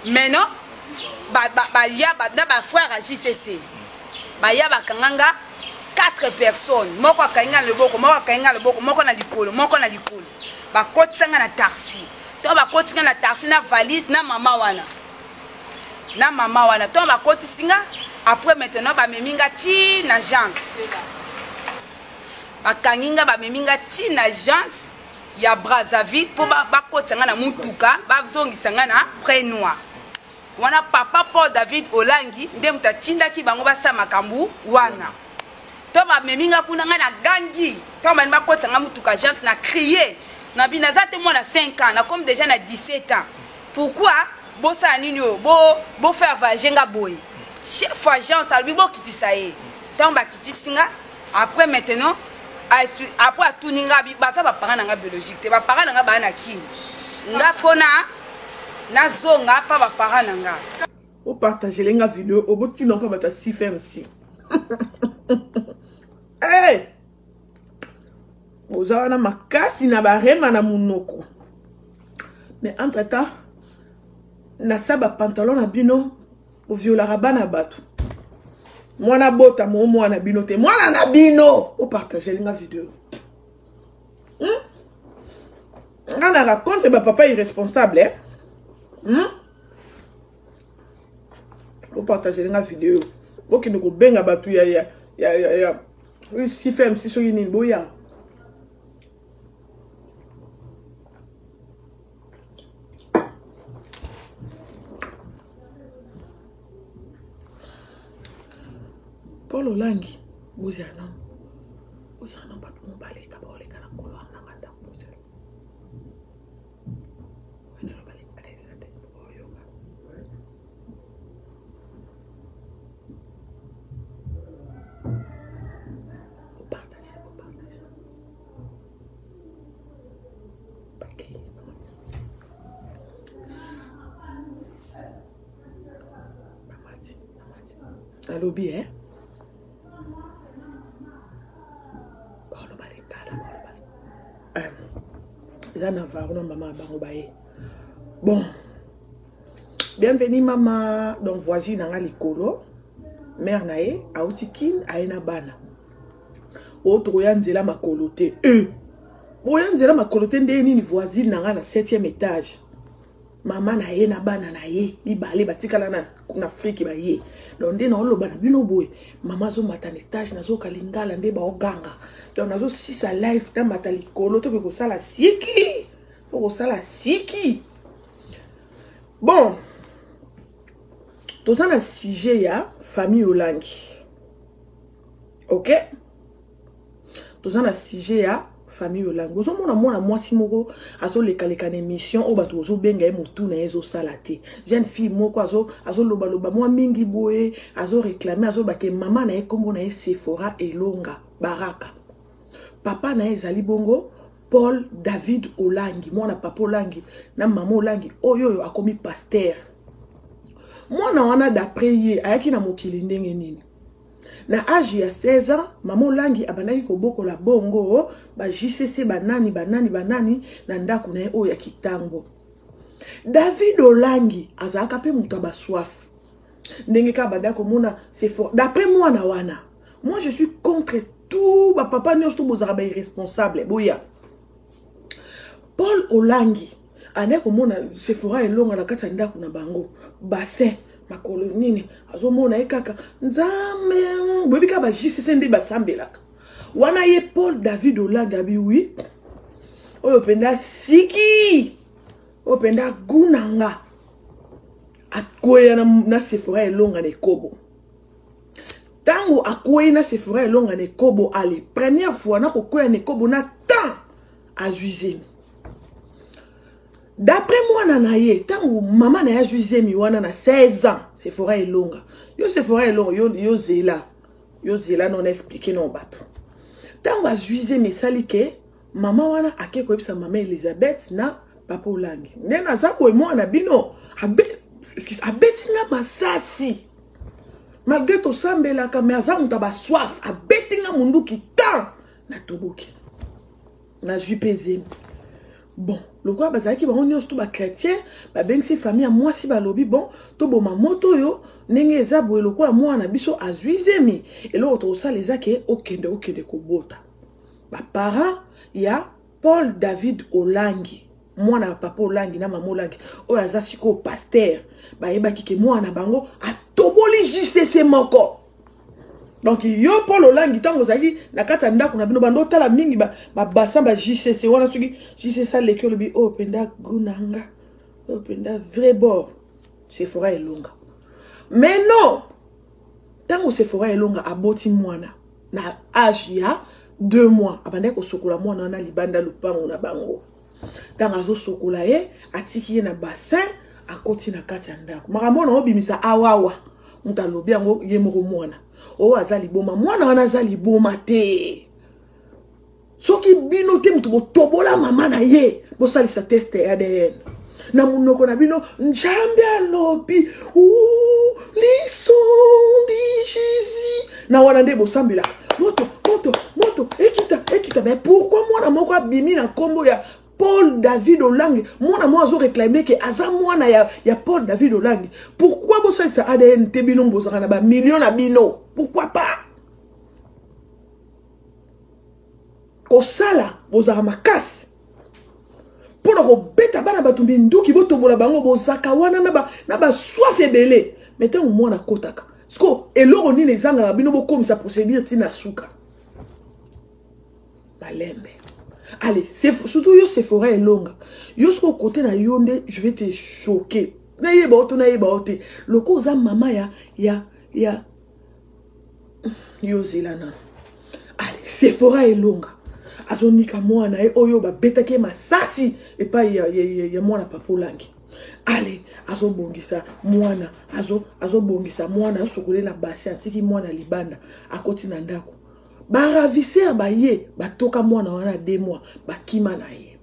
maintenant baya na bafrère ya JCC baya bakanga nga 4 personnes moko akainga loboko moko na likolo bakotisanga na taxi to bakotinga na taxi na valise na mama wana to bakotisinga après maintenant bameminga ti na agence bakanginga bameminga ti na agence ya Brazzaville po bakotisanga na mutuka bazongisanga na prenoir wana papa Paul David Olangi nde mutatindaki bango basa makambu wana to bameminga kuna nga na gangi to bani bakotisanga mutuka agence na crier na binaza te mwana 5 ans na comme déjà na 17 ans pourquoi bosa nini yo bo faire voyager nga boy chef agence albi bo kitisa ye tant ba kitisinga après maintenant après tuninga bi baza ba parents nga biologique te ba parents nga ba na kini nga fona na zonga pa ba parents nga o partager lenga vidéo o boti non pa bata si FMC eh oza na makasi na barema na munoko mais entre temps na saba pantalon na bino o violara bana bato mwana bota mo mwana bino te mwana na bino o partager linga vidéo nga na raconte ba papa irresponsable o partager linga vidéo okende ko benga batu ya si femme si so yini boya Paul Olangi bozana batu mobaleka baoleka na kolo na nganda bozana wena lo baleka desa te oyoka partage nalobi eza na varuna mama bango baye bon bienvenue mama donc voisine nanga likolo mère na ye auti kin aye na bana oyo ya nzela makolo te boya nzela makolo te nde nini voisine nanga na 7e étage mama na ye na bana na ye mibale batikala na Afrique ba ye donc nde na oloba na bino boye mama zo mata na stage nazo kalingala nde ba oganga donc nazo sisa life na mata likolo to ko sala siki ko sala siki bon toza na sujet ya famille Olangi OK toza na sujet ya famille Olangi ozo mona mwasi moko azo leka na émission o bato ozo benga mutu na ezo salate jeune fille moko azo loba mwa mingi boye azo réclamer azo bake mama na ekombo na Sephora Elonga Baraka papa na ezali bongo Paul David Olangi mwana papa Olangi na mama Olangi oyo akomi pasteur mwana wana d'après ye ayaki na mokili ndenge nini na âge ya 16 ans mama Olangi abandaki kobokola bongo ba JCC banani na ndako na oyo ya kitango David Olangi azaka pe mutu ba soif ndenge ka bandako mona c'est fort d'après mwana wana moi je suis contre tout ba papa nyonso bozaka ba irresponsable boya Paul Olangi ane komona Sephora Elonga na kati ya ndako na bango bassin makolo nini azomona ekaka nzambe bobika ba JCC ndi basambelaka wana ye Paul David Olangi abi oui oyo penda siki oyo penda gunanga akoya na Sephora Elonga na Kobo tango akoya na Sephora Elonga na Kobo ale première fois na kokoya na Kobo na temps a juiser d'après moi na ye tango mama na ya juiser mi wana na 16 ans Sephora Elonga yo Sephora Elonga yo zela non expliquer non bato tango a juiser mi sali ke mama wana akeko ebisa mama Elizabeth na papa Olangi ndena zako mwana bino abetinga masasi malgré to sambela ka me azamu ta ba soif abetinga mundu kita na toboki na juipezemi bon le quoi bazaki ba onyo sto ba chrétien ba bengsi famille a moi si ba lobi bon to boma moto yo ndenge eza boye lokola mwana biso azuizemi et lo to sala ezake okende kobota ba parents ya Paul David Olangi mwana papa Olangi na mama Olangi oyo aza siko pasteur ba yebaki ke mwana bango atoboli JCC moko donc yo Paul Olangi tango zaki na kata ndako na bino bando tala mingi ba bassin ba JCC wana soki JCC lekyo lobi o penda gunanga o penda vrai bord Sephora Elonga mais non tango Sephora Elonga aboti mwana na âge ya 2 mois abandaki kosokola mwana na libanda lupango na bango tango azo sokola ye atiki ye na bassin akoti na kati ya ndako makambo na obimisa awawa mutalobi yango ye moko mwana o azali boma mwana wana azali boma te soki bino te mutu botobola mama na ye bosalisa test ya ADN na munoko na bino njambe alobi lisondi Jésus na wana nde bosambela moto ekita mais pourquoi mwana moko abimi na kombo ya Paul David Olangi mwana mo azo réclamer que aza mwana ya Paul David Olangi pourquoi bosa sa ADN te bino mbozaka na ba millions na bino pourquoi pas ko sala bozaka makasi pour ko beta bana batumbi nduki botombola bango bozaka wana na ba soif ebele mais tant mwana kotaka sko eloko nini ezanga bino bokomisa procédure tina suka balembe. Allez, surtout yo Sephora Elonga. Yo ce côté na yonde, je vais te choquer. Na yeba ote. Loko za mama ya yo zilana. Allez, Sephora Elonga. Azonika mwana oyo ba betake masasi et pas ya mwana papa Olangi. Allez, azo bongisa mwana, azo bongisa mwana sokole na basi atiki mwana libanda akoti na ndako. Ba ravisseur ba ye ba toka mwana wana 2 mois ba kima na ye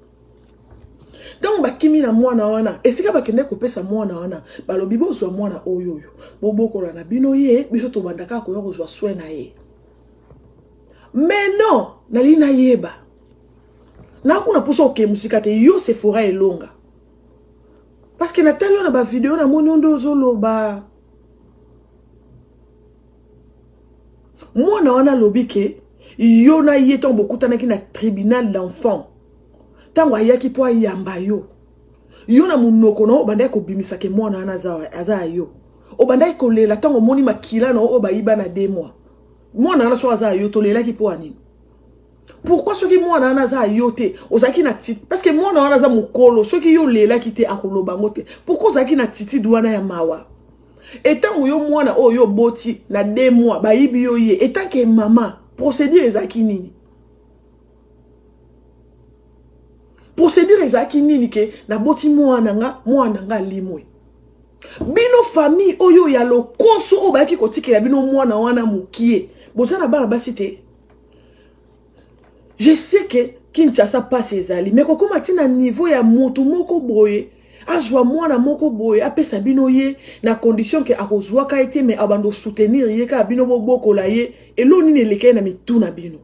donc bakimi na mwana wana esika bakende kopesa mwana wana balobi bozwa mwana oyo bobokola na bino ye biso tobandaka koya kozwa soin na ye. Mais non nali na yeba na kuna puso ke musika te yo Sephora Elonga parce que na tali na ba vidéo na moni ondo zoloba mwana wana lobi ke yo na ye ton bokutanaki na tribunal d'enfant tango ayaki po ayamba yo na munoko no obanda ko bimisa ke mwana wana aza yo obanda ko lela tango moni makila no obayiba na 2 mois mwana wana so aza yo to lela ki po anini. Pourquoi ceux qui mwana wana aza yo te ozaki na titi parce que mwana wana aza mukolo ceux qui yo lela ki te akoloba ngote pourquoi ozaki na titi douana ya mawa etango yo mwana oyo boti na 2 mois bayibi yo ye etant que maman procédure ezaki nini. Procédure ezaki nini ke na boti mwana nga limwe. Bino famille oyo ya lokoso obayaki kotikela bino mwana wana mukie. Bozana bana basi te. Je sais que Kinshasa passe ezali mais kokoma tina niveau ya moto moko boye azwa mwana moko boye apesa bino ye na condition ke akozwa ka ete mais abando soutenir ye ka bino bokola ye eloni ne lekay na mituna bino.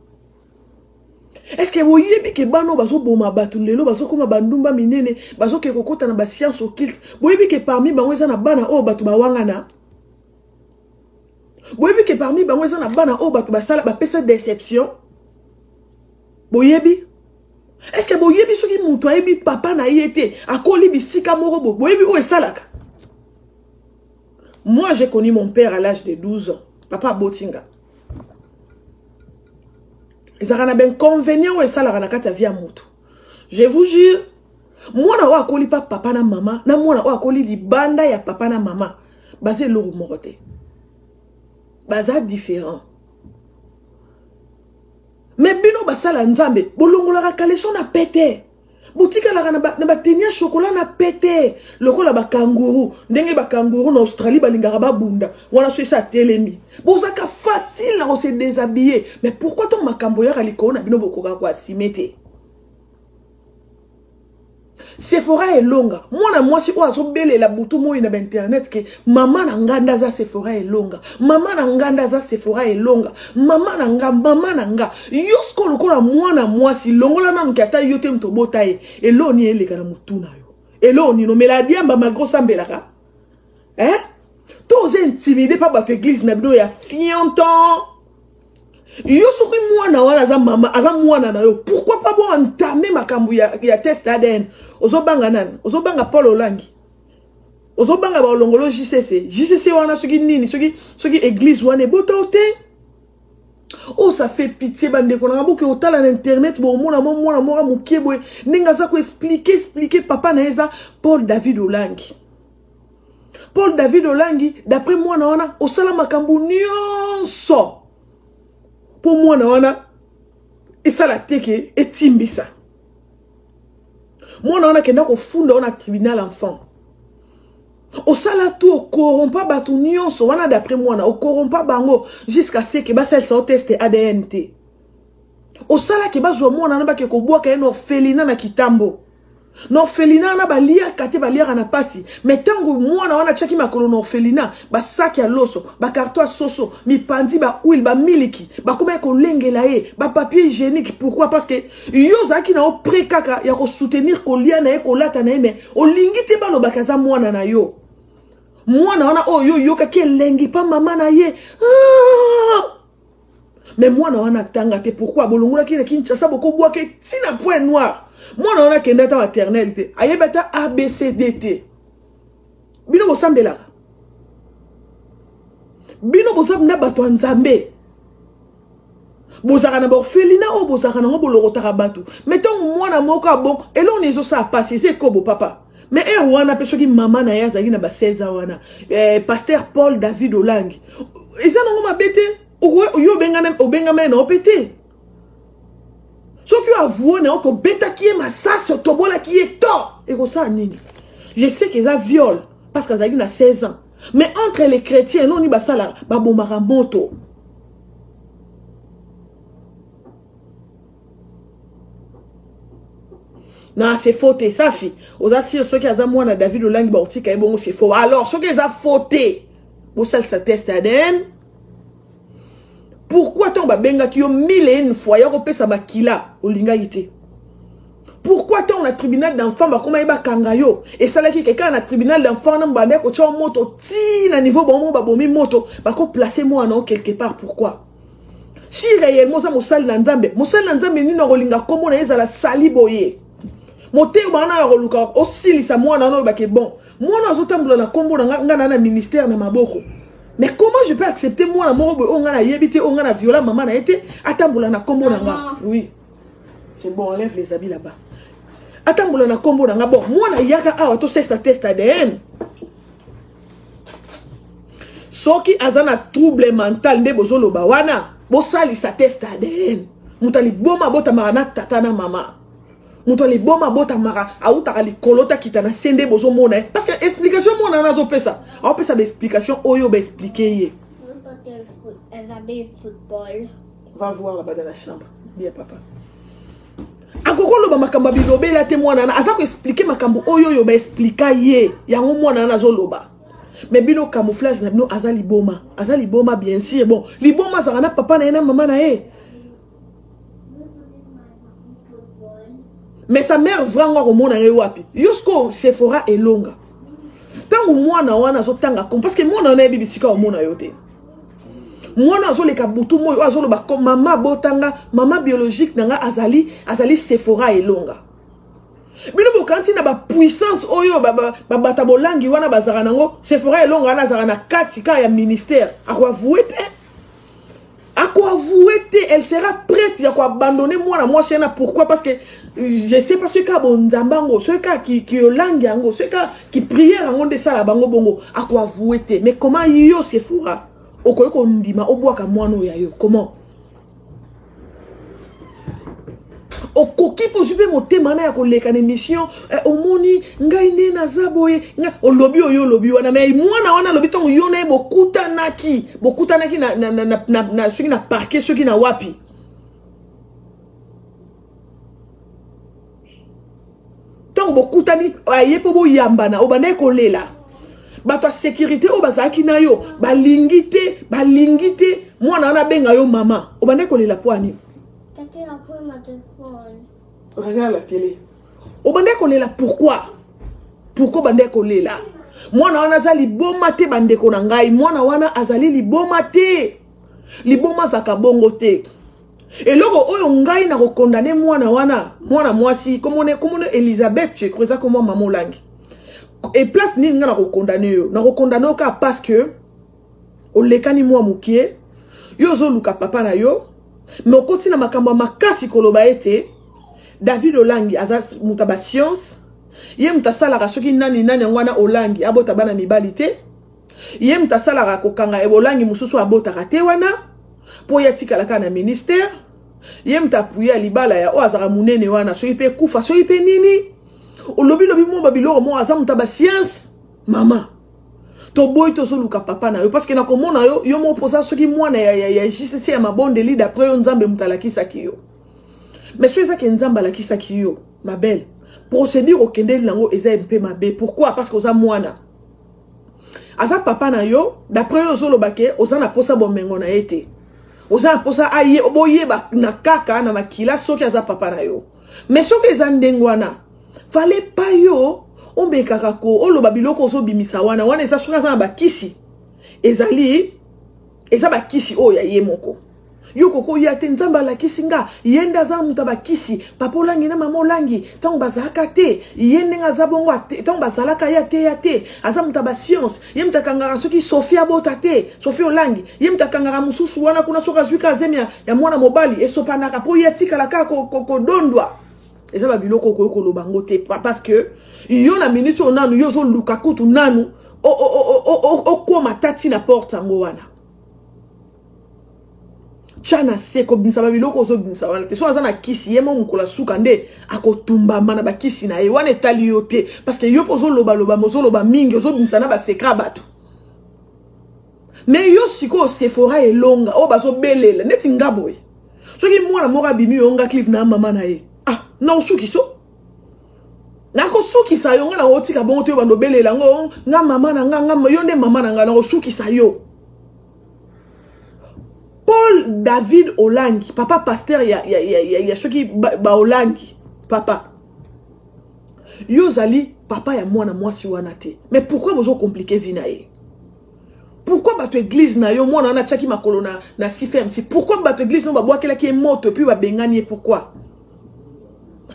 Est-ce que vous yebi ke bano bazo boma batu lelo bazo koma bandumba minene bazo ke kokota na ba science occulte vous yebi ke parmi bango eza na bana o batu bawangana vous yebi ke parmi bango eza na bana o batu basala ba pesa déception vous yebi est-ce que vous yebi soki mutu ayebi papa na yete akoli bisika moko vous yebi o esalaka. Moi j'ai connu mon père à l'âge de 12 ans papa Botinga. Ils ont un inconvénient et ça la ranakata via moto. Je vous jure, moi na wa koli pa papa na maman, na moi na wa koli li banda ya papa na maman. Basé l'eau morote. Baza différent. Mais bino basala nzambe, bolongola ka kaleso na pété. Boutika la na ba tenia chocolat na pété. Lokola ba kangourou, ndenge ba kangourou na Australie balingara ba bunda. Wana chez ça telemi. Bozaka facile on se déshabiller. Mais pourquoi ton makambo ya kaliko na bino bokoka kwa simete? Sephora Elonga. Moi si oazo bele la butu mo ina internet ke mama na nganda za Sephora Elonga. Mama na nganda za Sephora Elonga. Mama na nga. Yosko lokola mwana mwasi longola na nkata yote mtobota ye. Eloni eleka na mutuna yo. Eloni no meladiamba magrosa mbelaka. Toze intimidé par votre église na bido ya fianton. Yo soki mwana wana za mama aza mwana na yo pourquoi pas bon entamer makambu ya test ADN ozobanga nani ozobanga Paul Olangi ozobanga ba olongolo JCC wana soki nini soki église wana botote. Oh ça fait pitié bande ko na boke otala na internet bo mona mora mukie boy ninga za ko expliquer papa na eza Paul David Olangi. Paul David Olangi d'après moi na wana osala makambu nyonso pour moi na wana et ça la teke et timbisa moi na wana kenda ko funda on a tribunal enfant osala tout corrompa batu nyonso wana d'après moi na o corrompa bango jusqu'à ce que ba sel sa test ADN te osala ke bazwa moi na ba ke ko bwa ka no felina na kitambo. Orphelina na balia kate balia na pasi mais tango mwana wana chaki makolo na orphelina ba sac ya loso ba carton soso mi pandi ba huile ba miliki ba koma ko lengela ye ba papier hygiénique. Pourquoi? Parce que yozaki na o prekaka ya ko soutenir ko lia na ye ko lata na ye mais o lingi te ba lo bakaza mwana na yo mwana wana oyo yo ka ke lengi pa mama na ye mais mwana wana tanga te. Pourquoi? Bolongola ki na Kinshasa boko bwa ke tina point noir. Moi on a kenda ta maternelle ayebata ABCDT bino bosambela bino bosambela bato nzambe bozaka na orphelina o bozaka na bolokotaka bato mettons mwana moko bon elon ezo sa passer c'est kobo papa mais wana pe soki mama na ya zaki na ba 16 ans wana pasteur Paul David Olangi eza nango mabete yo bengama na opete. Ce qui a avoué, c'est que bêta qui est massacre, tobola qui est tort. Et comme ça, nini. Je sais qu'ils ont viol parce qu'ils ont 16 ans. Mais entre les chrétiens, non, ni basa la babomara moto. Non, c'est fauté, ça fi. Aux assire ceux qui ont moi na David Olangi Baouti ka bon c'est faux. Alors ceux qui ont fauté, vous ça test ADN. Pourquoi ton babenga qui ont 1001 fois ya kopesa makila olinga yité? Pourquoi ton na tribunal d'enfant ba koma iba kangayo et ça là qui quelqu'un na tribunal d'enfant na bande ko tcha moto ti na niveau bon ba bomi moto ba ko placer moi non quelque part pourquoi? Si réellement ça mosali na nzambe ni na rolinga kombo na ezala sali boye. Moté bana roluka aussi sa moi na no ba ke bon. Moi na zotambola na kombo na ngana na ministère na maboko. Mais comment je peux accepter moi la mort on a yebité on a violé maman na été atambola na kombo na nga. Oui. C'est bon, enlève les habits là-bas. Atambola na kombo na nga bon. Moi na yaka awa to test ADN. Soki azana trouble mental nde bozolo ba wana. Bosali sa test ADN. Mutali boma bota marana tata na mama. Mutali boma bota mara auta li kolota kitana sende bozo mona parce que explication mona na zo pesa. On peut ça explication oyo ba expliquer. Elle avait football. Va voir là-bas dans la chambre. Dis papa. Akoko lo ba makamba bilobe la témoin na azako expliquer makambo oyo yo ba expliquer ye. Ya mona na zo loba. Mais bino camouflage na bino azali boma bien sûr bon liboma zana papa na ena maman na e mais sa mère vraiment au monde na wapi yosko Sephora elonga tango mwana wana zo tanga comme parce que mwana na bibisika au monde yote mwana zo le kabutu moyo azolo ba comme maman botanga maman biologique nanga azali Sephora elonga. Bino bokanti na ba puissance oyo bata bolangi wana bazara nango Sephora elonga na zara na katika ya ministère akwa vouete elle sera prête ya ko abandonner moi chena pourquoi parce que je sais pas ce ka bonzambango ce ka qui olangi yango ce ka qui prière yango de sala bango bongo akwa vouete mais comment yo Sephora okoyeko ndima obwaka mwana oya yo comment okoki po jupe motema na ya koleka na émission omoni ngai nde naza boye olobi oyo olobi wana mais mwana wana lobi tongo yo na bokutanaki na soki na parquet soki na wapi tongo bokutani aye po boyambana obanda kolela bato ya sécurité o bazaki na yo balingi te mwana wana benga yo mama obanda kolela po ani. Regarde la télé. Obande kolela pourquoi? Pourquoi bande kolela? Mwana wana azali boma te bande konangai. Mwana wana azali liboma te. Liboma zaka bongo te. Et loko oyo ngai na ko condamner mwana wana. Mwana mwasi comme on Elisabeth je crois ça comme maman langi. Et place ni nga na ko condamner yo. Na ko condamner ka parce que o lekani mwa mukie. Yo zo luka papa na yo. Mais au continue makamba makasi koloba ete David Olangi azas mutaba science ye mutasala soki nani ngwana Olangi abota bana mibalite ye mutasala kokanga Olangi mususu abota kate wana po yatika la kana ministère ye mutapuya libala ya o azara munene wana so ipe kufa so ipe nini olobi mo babilo mo azam mutaba science mama to boy to soluka papa na yo parce que na komona yo mo posa soki mwana ya justice ya mabonde li d'après yo nzambe mutalakisa kiyo mais so ezaki nzamba lakisa kiyo ma belle procédure okende lango eza mpe mabe pourquoi parce que oza mwana aza papa na yo d'après yo zolobake oza na posa bomengo na ete oza na posa aye boyeba na kaka na makila soki aza papa na yo mais soki eza ndengwana fallait pas yo ombe kakako oloba biloko ozo bimisa wana eza soka za bakisi ezali eza bakisi o ya yemoko yoko ko ya tenzamba la kisinga yenda za mutabakisi papa Olangi na mama Olangi tango bazaka te yende nga za bongo tango bazalaka ya te aza mutaba science yemta kangara soki Sophia bota te Sophia Olangi yemta kangara mususu wana kuna soka zwika zemia ya mwana mobali esopanaka po yatika la ka ko dondwa eza ba biloko ko lobango te parce que yo na minute onanu yo zo lukakutu nanu o ko matati na porte ngo wana chana seko bimsa ba biloko zo bimsa wana te so azana kisi yemo mukola suka nde akotumba mana ba kisi na ye wana etali yo te parce que yo pozo loba mozo loba mingi zo bimsa na ba secret bato mais yo siko Sephora elonga o bazo belela neti ngaboye soki mwana moko bimi yonga cliff na mama na ye ah na usuki so suki sa yo nga otika bongo te bando belela ngo nga mama na nga yo nde mama na nga na suki sa yo. Paul David Olangi, papa pasteur ya soki ba Olangi, papa. Yo zali papa ya mwana mwasi wana te. Mais pourquoi vous compliquer vie na ye? Pourquoi bato église na yo mwana na tchaki makolo na sifem? C'est pourquoi bato église no ba boakela ki moto puis ba bengani pourquoi?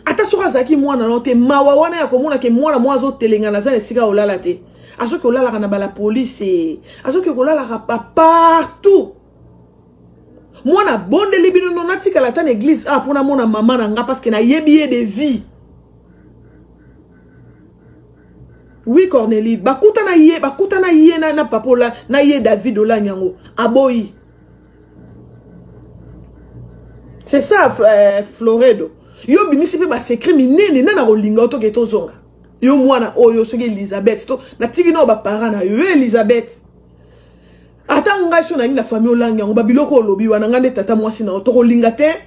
Ata soka zaki mwana no te mawa wana ya komona ke mwana mwazo telenga na za esika olala te. Asoki olala kana ba la police, asoki olala ka partout. Mwana bonde libino no natika la tan église a pona mona mama na nga parce que na yebiye de vie. Oui Cornélie, bakuta na ye na papola na ye David Olanyango aboyi. C'est ça Floredo. Yo bimisi pe ba secret minene na rolinga otoke tozonga. Yo mwana oyo soki Elizabeth to na tiki no ba parana na yo Elizabeth. Ata nga sho na famille Olanyango ba biloko olobi wana ngande tata mwasi na otoko linga te.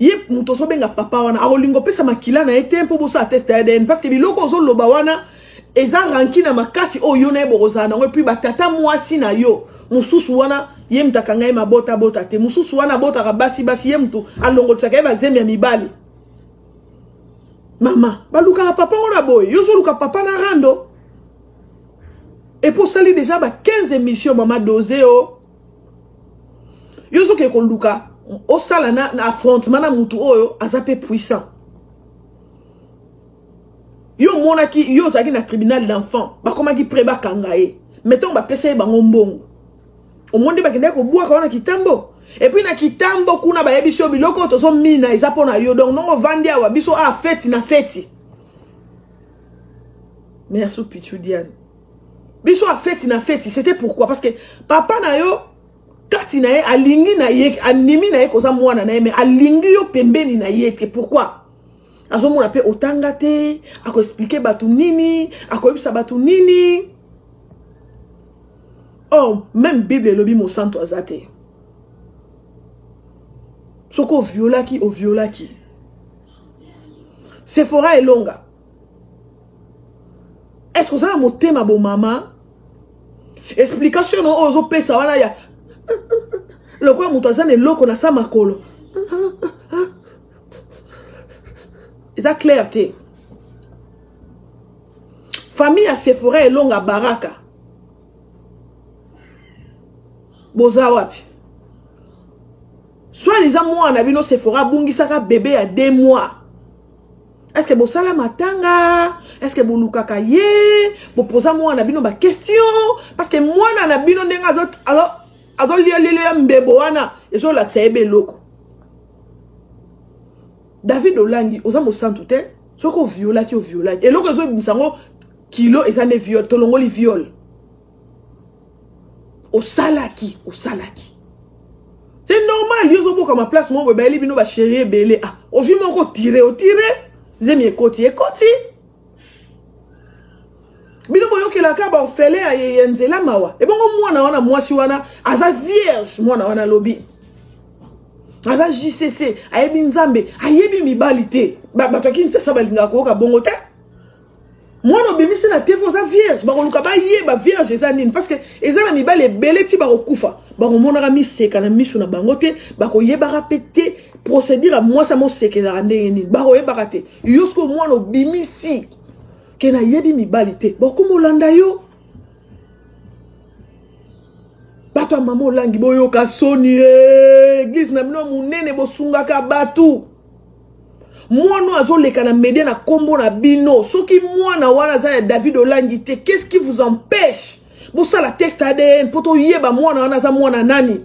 Ye muto so benga papa wana arolingo pesa makila na ete mpo bosa atteste ADN parce que biloko zo loba wana eza ranki na makasi oyo na ebozana ngo puis batata mwasi na yo mususu wana ye mtakanga ye mabota bota te mususu wana bota ka basi ye mtu alongotsa ka ba zembe ya mibali mama baluka papa ngona boy yo zo luka papa na rando et pour sali déjà ba 15 émissions mama dosé o yo zo ke ko luka au sala na affrontement na mutu oyo azape puissant yo monaki yo zaki na tribunal d'enfant ba komaki preba kangaye mettons ba pesa ba ngombongo o monde ba kende ko bua ka na kitambo et puis na kitambo kuna ba yebiso biloko to so mina izapo na yo donc non vandi awa biso a fête na fête merci Pichudiane biso a fête na fête c'était pourquoi parce que papa na yo kati na ye alingi na ye animi na ye koza mwana na ye mais alingi yo pembeni na ye te pourquoi azo mona pe otanga te ako expliquer batu nini ako ebisa batu nini oh même Bible lobi mo santo azate soko violaki o violaki Sephora elonga est-ce que ça a motema bo mama explication no ozo pesa wana ya le quoi mutazane loko na sa makolo est clair te famille à Sephora et longa baraka boza wapi soit les amours na bino Sephora bungi saka bébé à 2 mois est-ce que bosala matanga est-ce que bolukaka ye bopoza moi na bino ba question parce que moi na bino ndenga zot alors azol lia mbebo wana ezo la tsebe loko David Olangi ozamo santu te soko viola ki o viola et loko zo bisango kilo ezane viol tolongoli viol o salaki c'est normal yo zo boka ma place mo ba eli bino ba chérie belé ah o vi moko tirer o tirer zemi ekoti bino boyoki la ka ba ofele ya nzela mawa e bongo mwana wana mwasi wana aza vierge mwana wana lobi aza JCC ayebi nzambe ayebi mibali te bato kinsa sabalinga ko ka bongo te mwana obimisi na TV aza vierge bakoluka ba yeba vierge eza nini parce que eza na mibali ebele ti bakokufa bakomonaka miseka na miso na bango te bakoyebaka pe te procédure a mwasi amosekelaka ndenge nini bakoyebaka te yosko mwana obimisi ke na yebi mibali te bokomolanda yo bato ya mama Olangi boyoka soni église na bino munene bosungaka batu mwana azoleka na media na kombo na bino soki mwana wana za ya David Olangi te qu'est-ce qui vous empêche bosala test ADN poto yeba mwana wana za mwana nani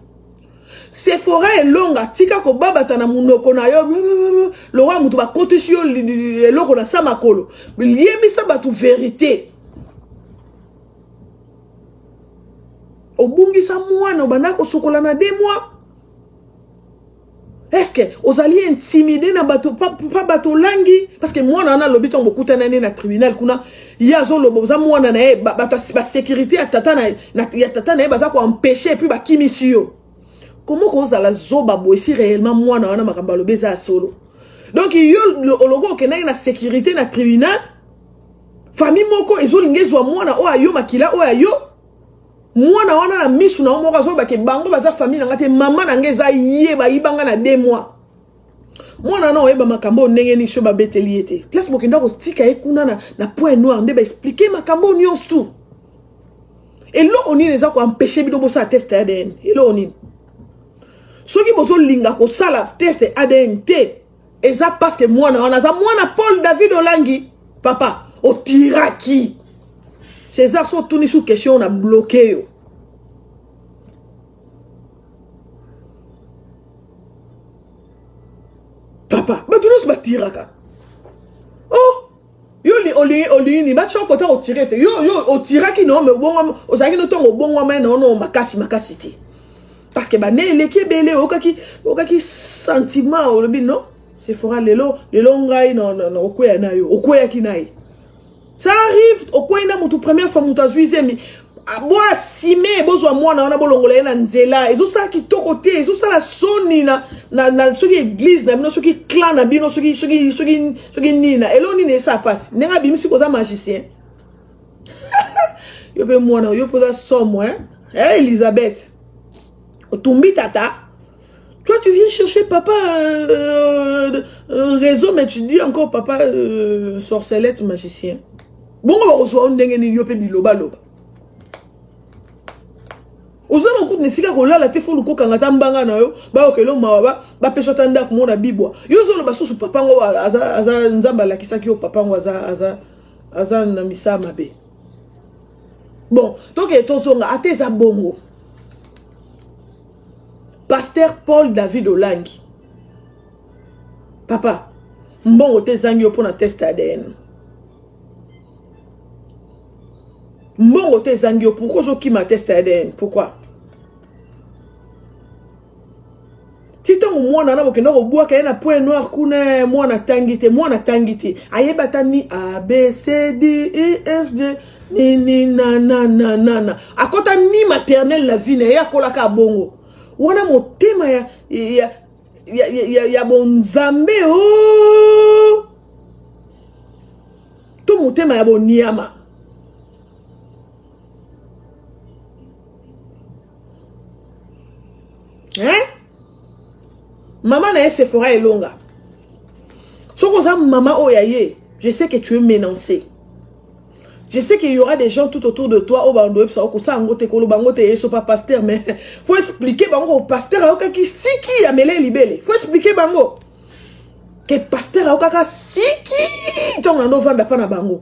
Sephora elonga tika ko babata na munoko na yo lo wa mutu ba kotisi yo eloko na sama kolo yebisa batu vérité obungisa mwana obanda ko sokola na 2 mois est-ce que ozali intimider na bato pas bato Olangi parce que mwana na lobi tongo kutana na tribunal kuna yazo lobo za mwana na e bato ba sécurité ya tata na e baza ko empêcher puis ba kimisio comment cause la zoba boisi réellement moi na wana makamba lobeza solo Donc il y a le logo qui est na sécurité na tribunal. Famille moko ezolingezwa mwana o ayo makila o ayo. Mwana wana na misu na omoka zo bake bango baza famille na ngate mama na ngeza yeba yibanga na 2 mois. Mwana na oyeba makambo ndenge ni sho ba beteli ete. Place bokenda ko tika ekuna na point noir nde ba expliquer makambo nyonso tout. Et là on est ko empêcher bido bosa test ADN. Et là on est. Soki bozo linga ko sala test ADN te. Et ça parce que mwana Paul David Olangi papa o tiraki. César so tourné sous question on a bloqué yo. Papa, ba tous ba tiraka. Oh, yo li ni ba choko ta o tirete. Yo o tiraki non mais bon o zaki no tongo bon mais non makasi ti. Parce que ba ne le ki belé okaki sentiment o lobi non. C'est fora lelo ngai non okoya na yo okoya ki nai. Ça arrive okoya na mutu première fois mutu azuize mi aboa sime bozwa mwana wana bolongola na nzela ezo sa ki tokote ezo sa la soni na soki église na bino soki clan na bino soki nina eloni ne ça passe nenga bimisi koza magicien yo pe mwana yo poza somo Elisabeth otumbi tata. Toi, tu viens chercher papa réseau, mais tu dis encore papa sorcelette, magicien. Bon, on va rejoindre un dengue ni yope ni loba. Oza na kutu nesika kola la te fulu ko kangata mbanga na yo ba okelo mawa ba peso tanda ko mona bibwa. Yo zo lo basusu papa ngo aza nzamba la kisaki yo papa ngo aza na misa mabe. Bon, donc etozonga ateza bongo. Pasteur Paul David Olangi. Papa, mbongo te zangi pour na test ADN. Mbongo te zangi pourquoi zo ki ma test ADN? Pourquoi? Tito mwana na bokenda ko bua ka na point noir kuna mwana tangite. Ayeba tani A B C D E F G ni na. Akota ni maternelle la vie na ya kolaka bongo. Wana motema ya bonzambe oh to motema ya boniama maman na Sephora elonga soko za maman oyaye je sais que tu es menacé. Je sais qu'il y aura des gens tout autour de toi au bando ça ko sa ngote ko lo bangote yeso pas pasteur mais faut expliquer bango au pasteur a okaki siki amele libele. Faut expliquer bango que pasteur a okaka siki ton ndo vanda pa na bango.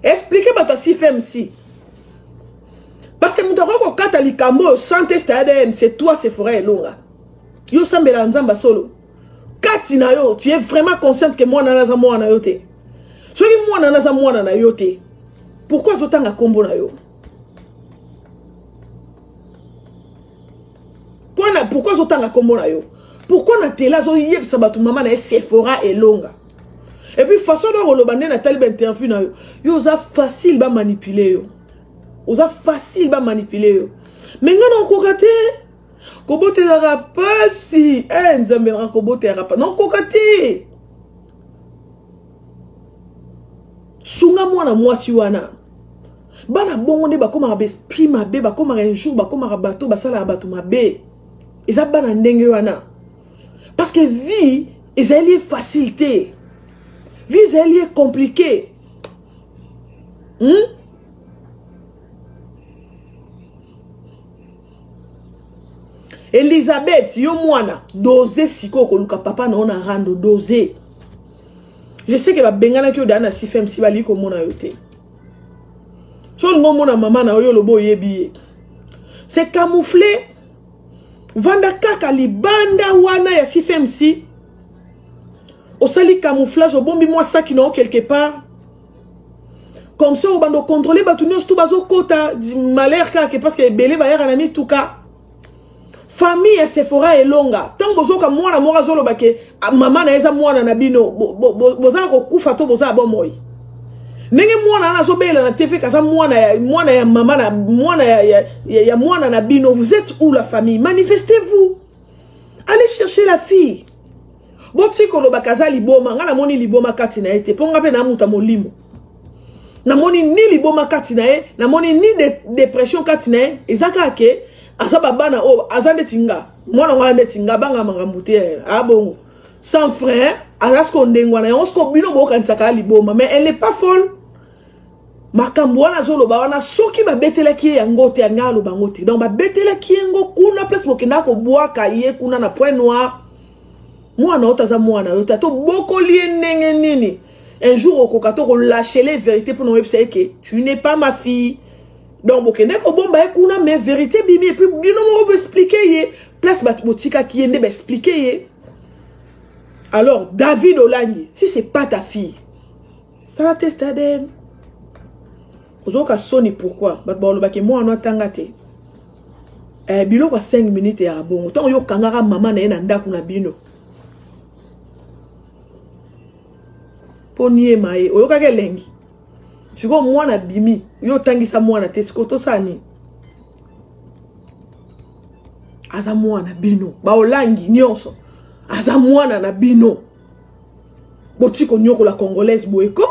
Expliquer ba to si FMC. Parce que mutako ko kata likambo sans test ADN c'est toi c'est forêt longa. Yo sambela nzamba solo. Katina yo, tu es vraiment consciente que moi nanaza moi na yote. Soki moi nanaza moi na yote. Pourquoi zotanga kombo na yo? Pourquoi zotanga kombo na yo? Pourquoi na tela zo yeb sabatu mama na Sephora elonga? Et puis façon dont le bandé na taliba interview na yo. Yo za facile ba manipuler yo. Oza facile ba manipuler yo. Mais ngana okokate Kobote la rapasi, nzambe na kobote la rapasi. Non kokati. Sunga mwana mwasi wana. Bana bongo ne bakoma ba esprit mabe, bakoma un jour bakoma bato basala bato mabe. Eza bana ndenge wana. Parce que vie ezali facilité. Vie ezali compliqué. Elisabeth, yo mwana, dosé siko koluka papa na ona rando dosé. Je sais que ba bengana ki odana si fem si bali ko mona yote. So ngo mona mama na yo lobo yebi. C'est camouflé. Vanda kaka libanda wana ya si fem si. Osali camouflage au bombi moi ça qui non quelque part. Comme ça au bando contrôler ba tout tout bazo kota malheur kaka parce que belé ba yara na mi tout cas. Famille ya Sephora elonga. Tant bozoka mwana mora zolo bake mama na eza mwana na bino boza ko kufa to boza bomoi. Nenge mwana na zobela na TV kaza mwana ya mama na mwana ya mwana na bino. Vous êtes où la famille? Manifestez-vous. Allez chercher la fille. Boti koloba kaza liboma, nga na moni liboma kati na ete, ponga pe na muta molimo. Na moni ni liboma kati na e, na moni ni dépression kati na e, ezaka ke, asaba bana o, azande tinga. Mwana ngande tinga, banga mangamute, abongo. Sans frère, azasko ndengwana, yonsko bino bo kanisaka liboma, mais elle n'est pas folle. Makambo wana zoloba wana soki ba betela ki yango te ngalo bango te. Donc ba betela ki yango kuna place bokenda ko boaka ye kuna na point noir. Mwana otaza mwana yo tato boko lié ndenge nini. Un jour okokato ko lâcher les vérités pour nous website que tu n'es pas ma fille. Donc bokenda ko bomba kuna mais vérité bimi et puis bino mo expliquer ye place bat botika ki yende ba expliquer ye. Alors David Olangi, si c'est pas ta fille, ça la teste ADN. Ozoka soni pourquoi? Bakba ke moi no tangate. Biloko 5 minutes ya bongo. Tant yo kangara maman na yena ndaku na bino. Ponier maye, oyoka ke lengi. Siko mwana bimi, yo tangisa mwana te sikoto sani. Aza mwana bino, ba Olangi nyonso. Aza mwana na bino. Botiko nyoko la congolaise boeko.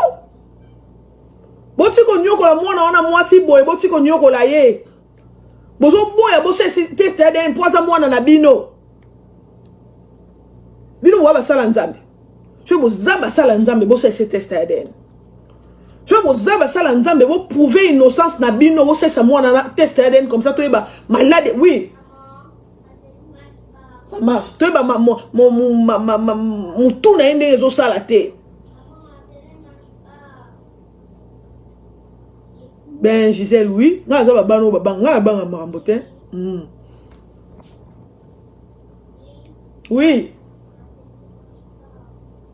Botiko nyoko la mwana wana mwasi boye, botiko nyoko la ye. Bozo boya bose teste ADN poza mwana na bino. Bino waba sala nzambe. Je vous zaba sala nzambe bose teste ADN. Je vous zaba sala nzambe bo prouver innocence na bino bose sa mwana na teste ADN comme ça toyeba malade oui. Ça marche. Toyeba mon tout na ende ezo sala te. Ben Gisèle oui, nga za babano babanga na banga marambote. Oui.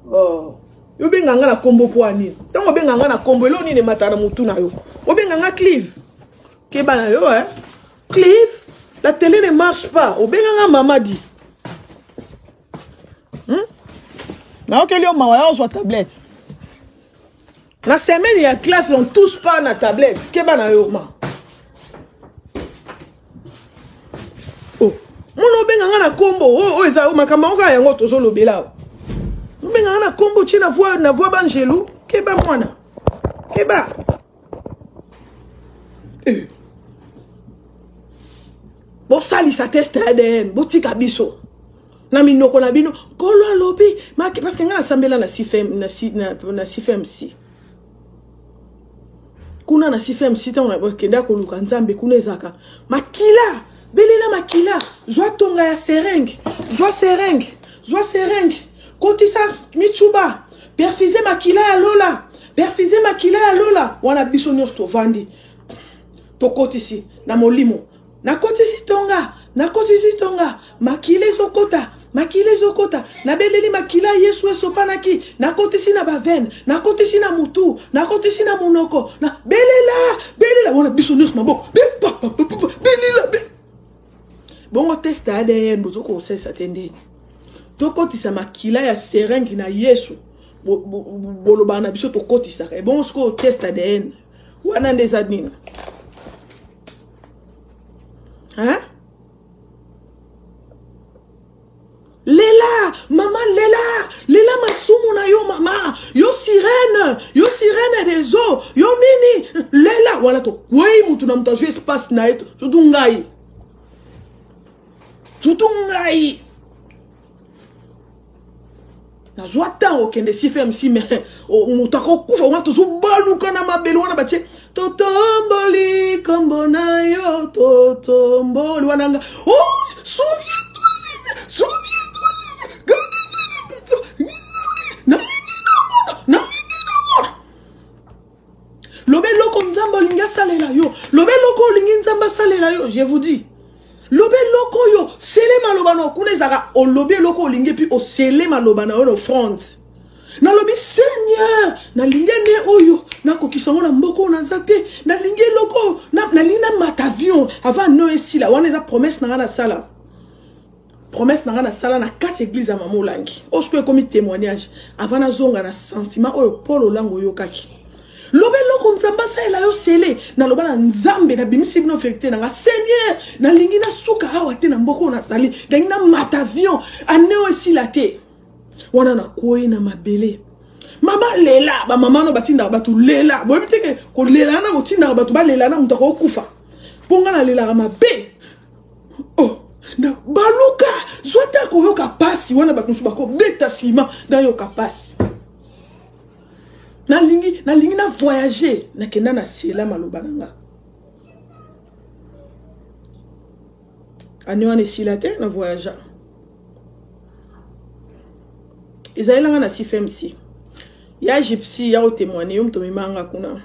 Oh. Yo benga nga na kombo po ani. Tango benga nga na kombo elo nini matana mutu na yo. O benga nga Clive. Ke bana yo Clive, la télé ne marche pas. O benga nga Mamadi. Na ok li o mawa yo sur tablette. La semaine, il y a classe, on touche pas à la tablette. Qu'est-ce que yo ma? Oh, mon benga na combo. Oh, eza makama oka yango tozo lobela. Benga na combo ti na voix bangelou. Keba mwana. Keba. Bo sali sa test ADN, bo tika biso. Na minoko na bino, kolo lobi, parce que nga asambela na CFMC. Kuna na sifem sita on a kenda ko luka nzambe kuna ezaka makila belela makila zwa tonga ya seringue zwa seringue kotisa michuba perfiser makila ya lola wana biso nyosto vandi to kotisi na molimo na kotisi tonga makile zokota na beleli makila Yesu esopanaki na kotisi na baven na kotisi na mutu na kotisi na munoko na belela wana biso nyos maboko belela bongo test ADN bozoko osesa tendeni to kotisa makila ya seringue na Yesu boloba na biso to kotisa ka bongo sko test ADN wana ndeza nini Maman Lela masumu na yo mama yo sirène des eaux yo nini Lela wala to kwei mutu na mutajo espace na eto sutungai na joata okende CFMC mais mutako kufa watu zubaluka na mabelo wana bache totomboli kombo na yo totomboli wananga oh souviens-toi Lobeloko nzamba linga salela yo. Lobeloko lingi nzamba salela yo. Je vous dis. Lobeloko yo. Sele malobano. Kunezaka o lobeloko lingi puis o sele malobana on front. Na lobi Seigneur. Na linge ne oyo. Na kokisango na mboko na zate. Na linge loko. Na lina matavion. Avant Noé si la. Wana eza promesse na ngana sala. Promesse na sala na 4 églises à Maman Olangi. Osko comme témoignage avant na zonga na sentiment oyo Paul Olango yokaki. lobe loko nzamba saela yo sele na loba na nzambe na bimisi bino fekte na Seigneur na lingi na suka awa te na mboko na sali ndangi na matavion aneo esila te wana na koi na mabele mama lela ba mama no batinda batu lela boyebi teke ko lela na botinda batu ba lela na mutako okufa ponga na lela mabe oh na baluka zwata ko yoka pasi wana batu subako beta sima na yoka pasi na lingi na voyager na kenda na sila maloba nanga ani wana sila te na voyager Isaïla na CFMC ya gypsy ya témoigner yom to mimanga kuna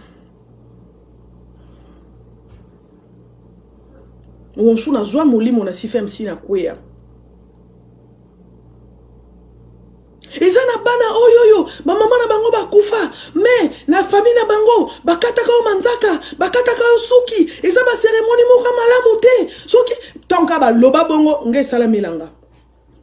Wonshu na zwa molimo na CFMC na kwea Eza na bana oyoyo mama na bango bakufa me na famille na bango bakata ka manzaka bakata ka suki eza ba cérémonie moka malamu te soki tonka ba loba bongo nge sala milanga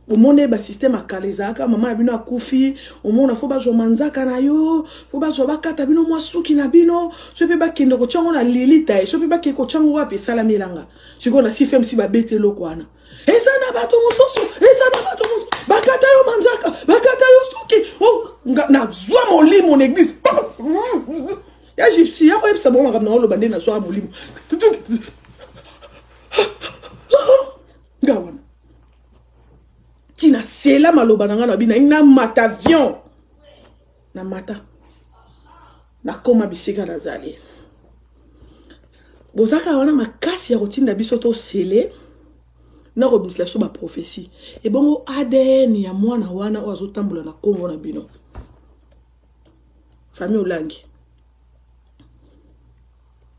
Omone ba système akalezaka mama bino akufi omona fo ba jo manzaka na yo fo ba jo bakata bino mwasuki na bino sope ba kendo ko chango na lilita sope ba ke ko chango wapi sala milanga siko na CFMC ba bete lokwana eza na bato mososo bakata yo manzaka bakata yo suki oh na zwa molimo na église ya gypsy ya ko epsa bon ngam na lo bande na zwa molimo gawana tina sela maloba nanga na bina ina matavion na mata na koma bisika na zali bozaka wana makasi ya rotinda biso to sele na robisla so ba prophétie e bongo ADN ya mwana wana ozo tambula na kongo na bino famille olangi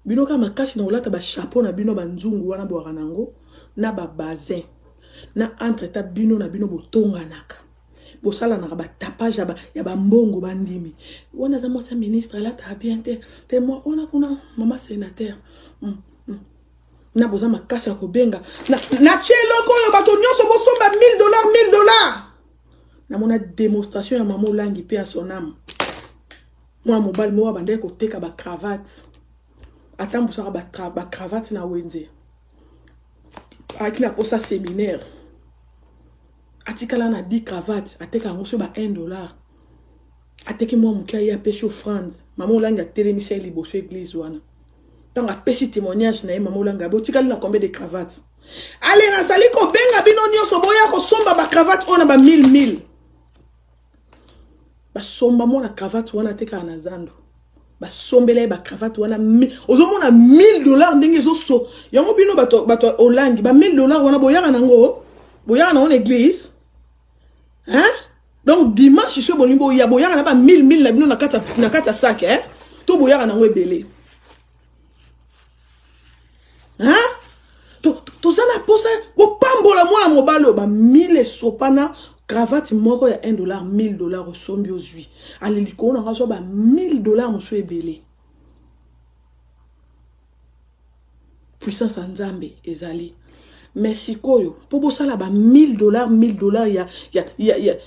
bino ka makasi na olata ba chapeau na bino ba nzungu wana bo ranango na ba bazin na entre bino na bino botonga naka bosala na ba tapage ya ba mbongo bandimi wana za mosa ministre la ta bien te moi ona kuna mama sénateur na boza makasi ya kobenga na chelo koyo bato nyonso bosomba $1000 na mona démonstration ya mama olangi pe à son âme moi mobile mo bande ko teka ba cravate atambu saka ba cravate na wenze akina posa séminaire atikala na 10 cravate ateka ngoso ba $1 ateki mo mukia ya pêche offrande mama olangi atelemisa liboso église wana tant a pesi témoignage na mama olangi botikali na combien de cravates allez na sali ko benga bino nyonso boya ko somba ba cravate ona ba 1000 ba somba mo na cravate wana ateka na zando ba sombele ba cravate wana ozomona $1000 ndenge zo yango bino bato olangi ba $1000 wana boyaka nango boyaka na on église hein donc dimanche ce boni boyaka na ba 1000 na bino na kata sac hein to boyaka nango ebele hein to sana posa bo pambola mwana mobalo ba 1000 sopana cravate moko ya $1 $1000 osombi ozwi aleliko na raso ba $1000 mosu ebele puissance nzambe ezali merci koyo po bosala ba $1000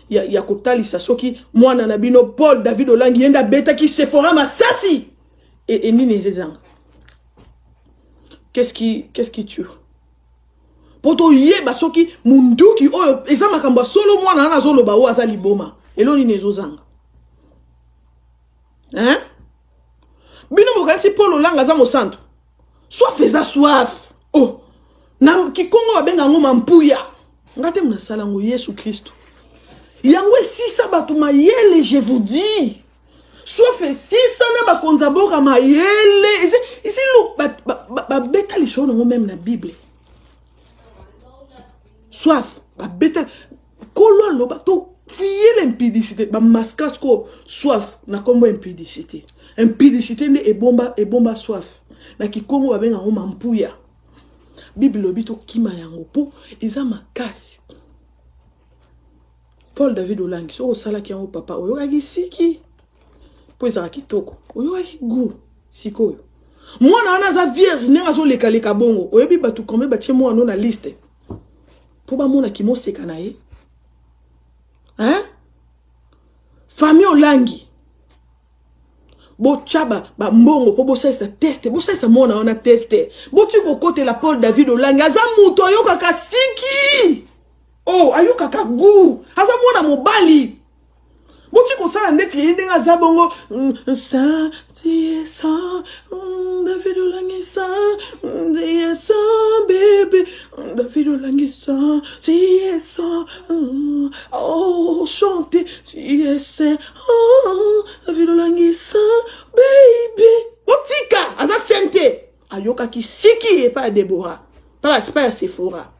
ya kotalisa soki mwana na bino Paul David Olangi yenda beta ki Sephora masasi et nini ezezanga qu'est-ce qui tue poto yeba soki munduki oyo eza makambo solo mwana na zoloba o azali boma eloni nezozanga hein bino mokanisi Paul Olanga za mosanto soif eza soif oh na kikongo babenga ngoma mpuya ngate mna salango Yesu Kristo yango esisa bato mayele je vous dis soif esisa na bakonza boka mayele isi lo ba beta lishono ngo même na Bible soif ba beta kolo loba to fier l'impudicité ba masquage ko soif na kombo impudicité ne ebomba soif na kikongo babenga ngoma mpuya Bible lobito kima yango po eza makasi Paul David Olangi so osala ki yango papa oyokaki siki po eza kitoko oyokaki gu sikoyo mwana wana za vierge nenga zo leka bongo oyebi batu kombe batie mwana na liste po ba mona ki moseka na ye hein famille Olangi Bo chaba, ba mbongo, po bo sa teste, bo sa mona on a testé. Bo tu ko kote la Paul David Olanga, aza muto ayo kaka siki. Oh, ayo kaka gu, aza mona mobali. Bo tu ko sa ndeti yende aza bongo, sa, ti sa, David Olanga sa, ti sa, baby, David Olanga sa, ti sa, oh, chante, ti sa, oh, David Olanga sa, baby. Otika, aza sente. Ayoka ki siki et pas Deborah. Pas Sephora.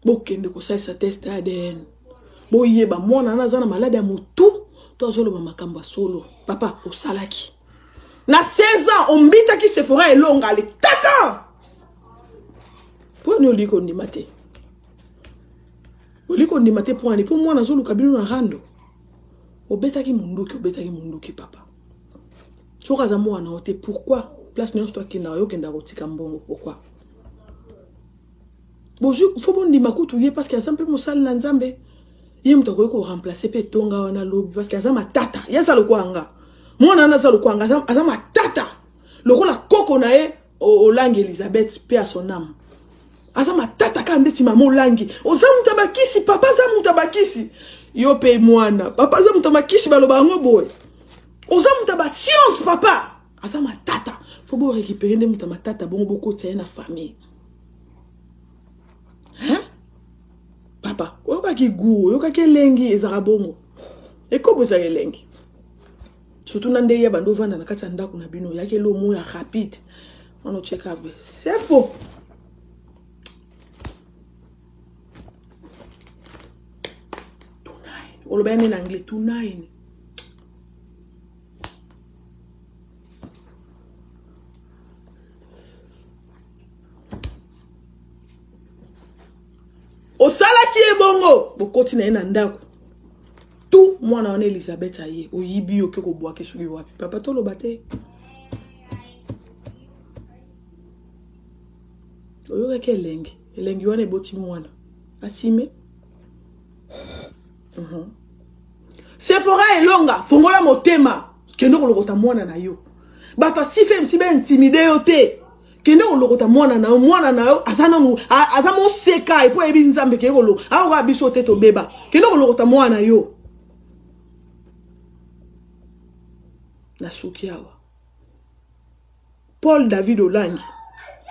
Bo kende ko sa test ADN. Bo yeba mwana naza na malade ya mutu. To azolo ba makamba solo. Papa, o salaki. Na 16 ans, on mbita ki Sephora elonga le taka. Po ni oliko ndimate. Oliko ndimate po ani po mwana zolo kabino na rando. Obetaki munduki papa. Soka za mwana ote pourquoi place nyonso toi ki na yo kenda kotika mbongo pourquoi. Bonjour, faut bon ndima kutu ye parce que azampe mosali na nzambe. Ye mto ko remplacer pe tonga wana lobi parce que azama tata. Ya sa lokwanga. Mwana na sa lokwanga azama tata. Lokola koko na ye o langue Elizabeth pe à son âme. Azama tata ka ndeti mama langi. Ozamu tabakisi papa zamu tabakisi. Yo pe mwana. Papa zamu tabakisi baloba ngo boy. Ozamu taba science papa. Azama tata. Faut bon récupérer des mutama tata bon beaucoup de na famille. Hein? Papa, oyoka ki gu, oyoka ki lengi ezara bongo. E ko boza lengi. Surtout na ndeye bando vanda na kati ya ndako na bino yake lo mo ya rapide. On check up. C'est faux. Tonight. On le ben en anglais tonight. Osala ki e bongo. Bokoti na ena ndako. Tout mwana wana Elizabeth aye. Oyibi yo ke ko boake suki wapi. Papa to lo bate. Oyo ke lengi. Lengi wana boti mwana. Asime. Sephora elonga. Fongola motema. Kendo ko lokota mwana na yo. Bato sife msibe intimide yo te. Kende olokota mwana na yo azana nu azamo seka e po ebi nzambe ke kolo awa biso te to beba kende olokota mwana yo na sukiawa Paul David Olangi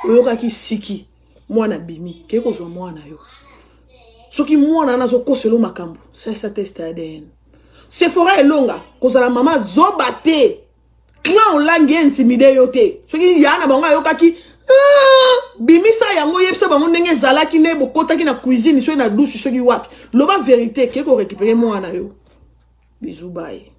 oyoka ki siki mwana bimi ke ko jwa mwana yo soki mwana na zo koselo makambo ça test ADN Sephora elonga kozala mama zobate clan Olangi intimide yo te soki yana bango yoka ki bimisa yango yebisa bango ndenge zalaki ne bokotaki na cuisine so na douche soki wapi loba vérité ke ko récupérer mwana yo bisous bye.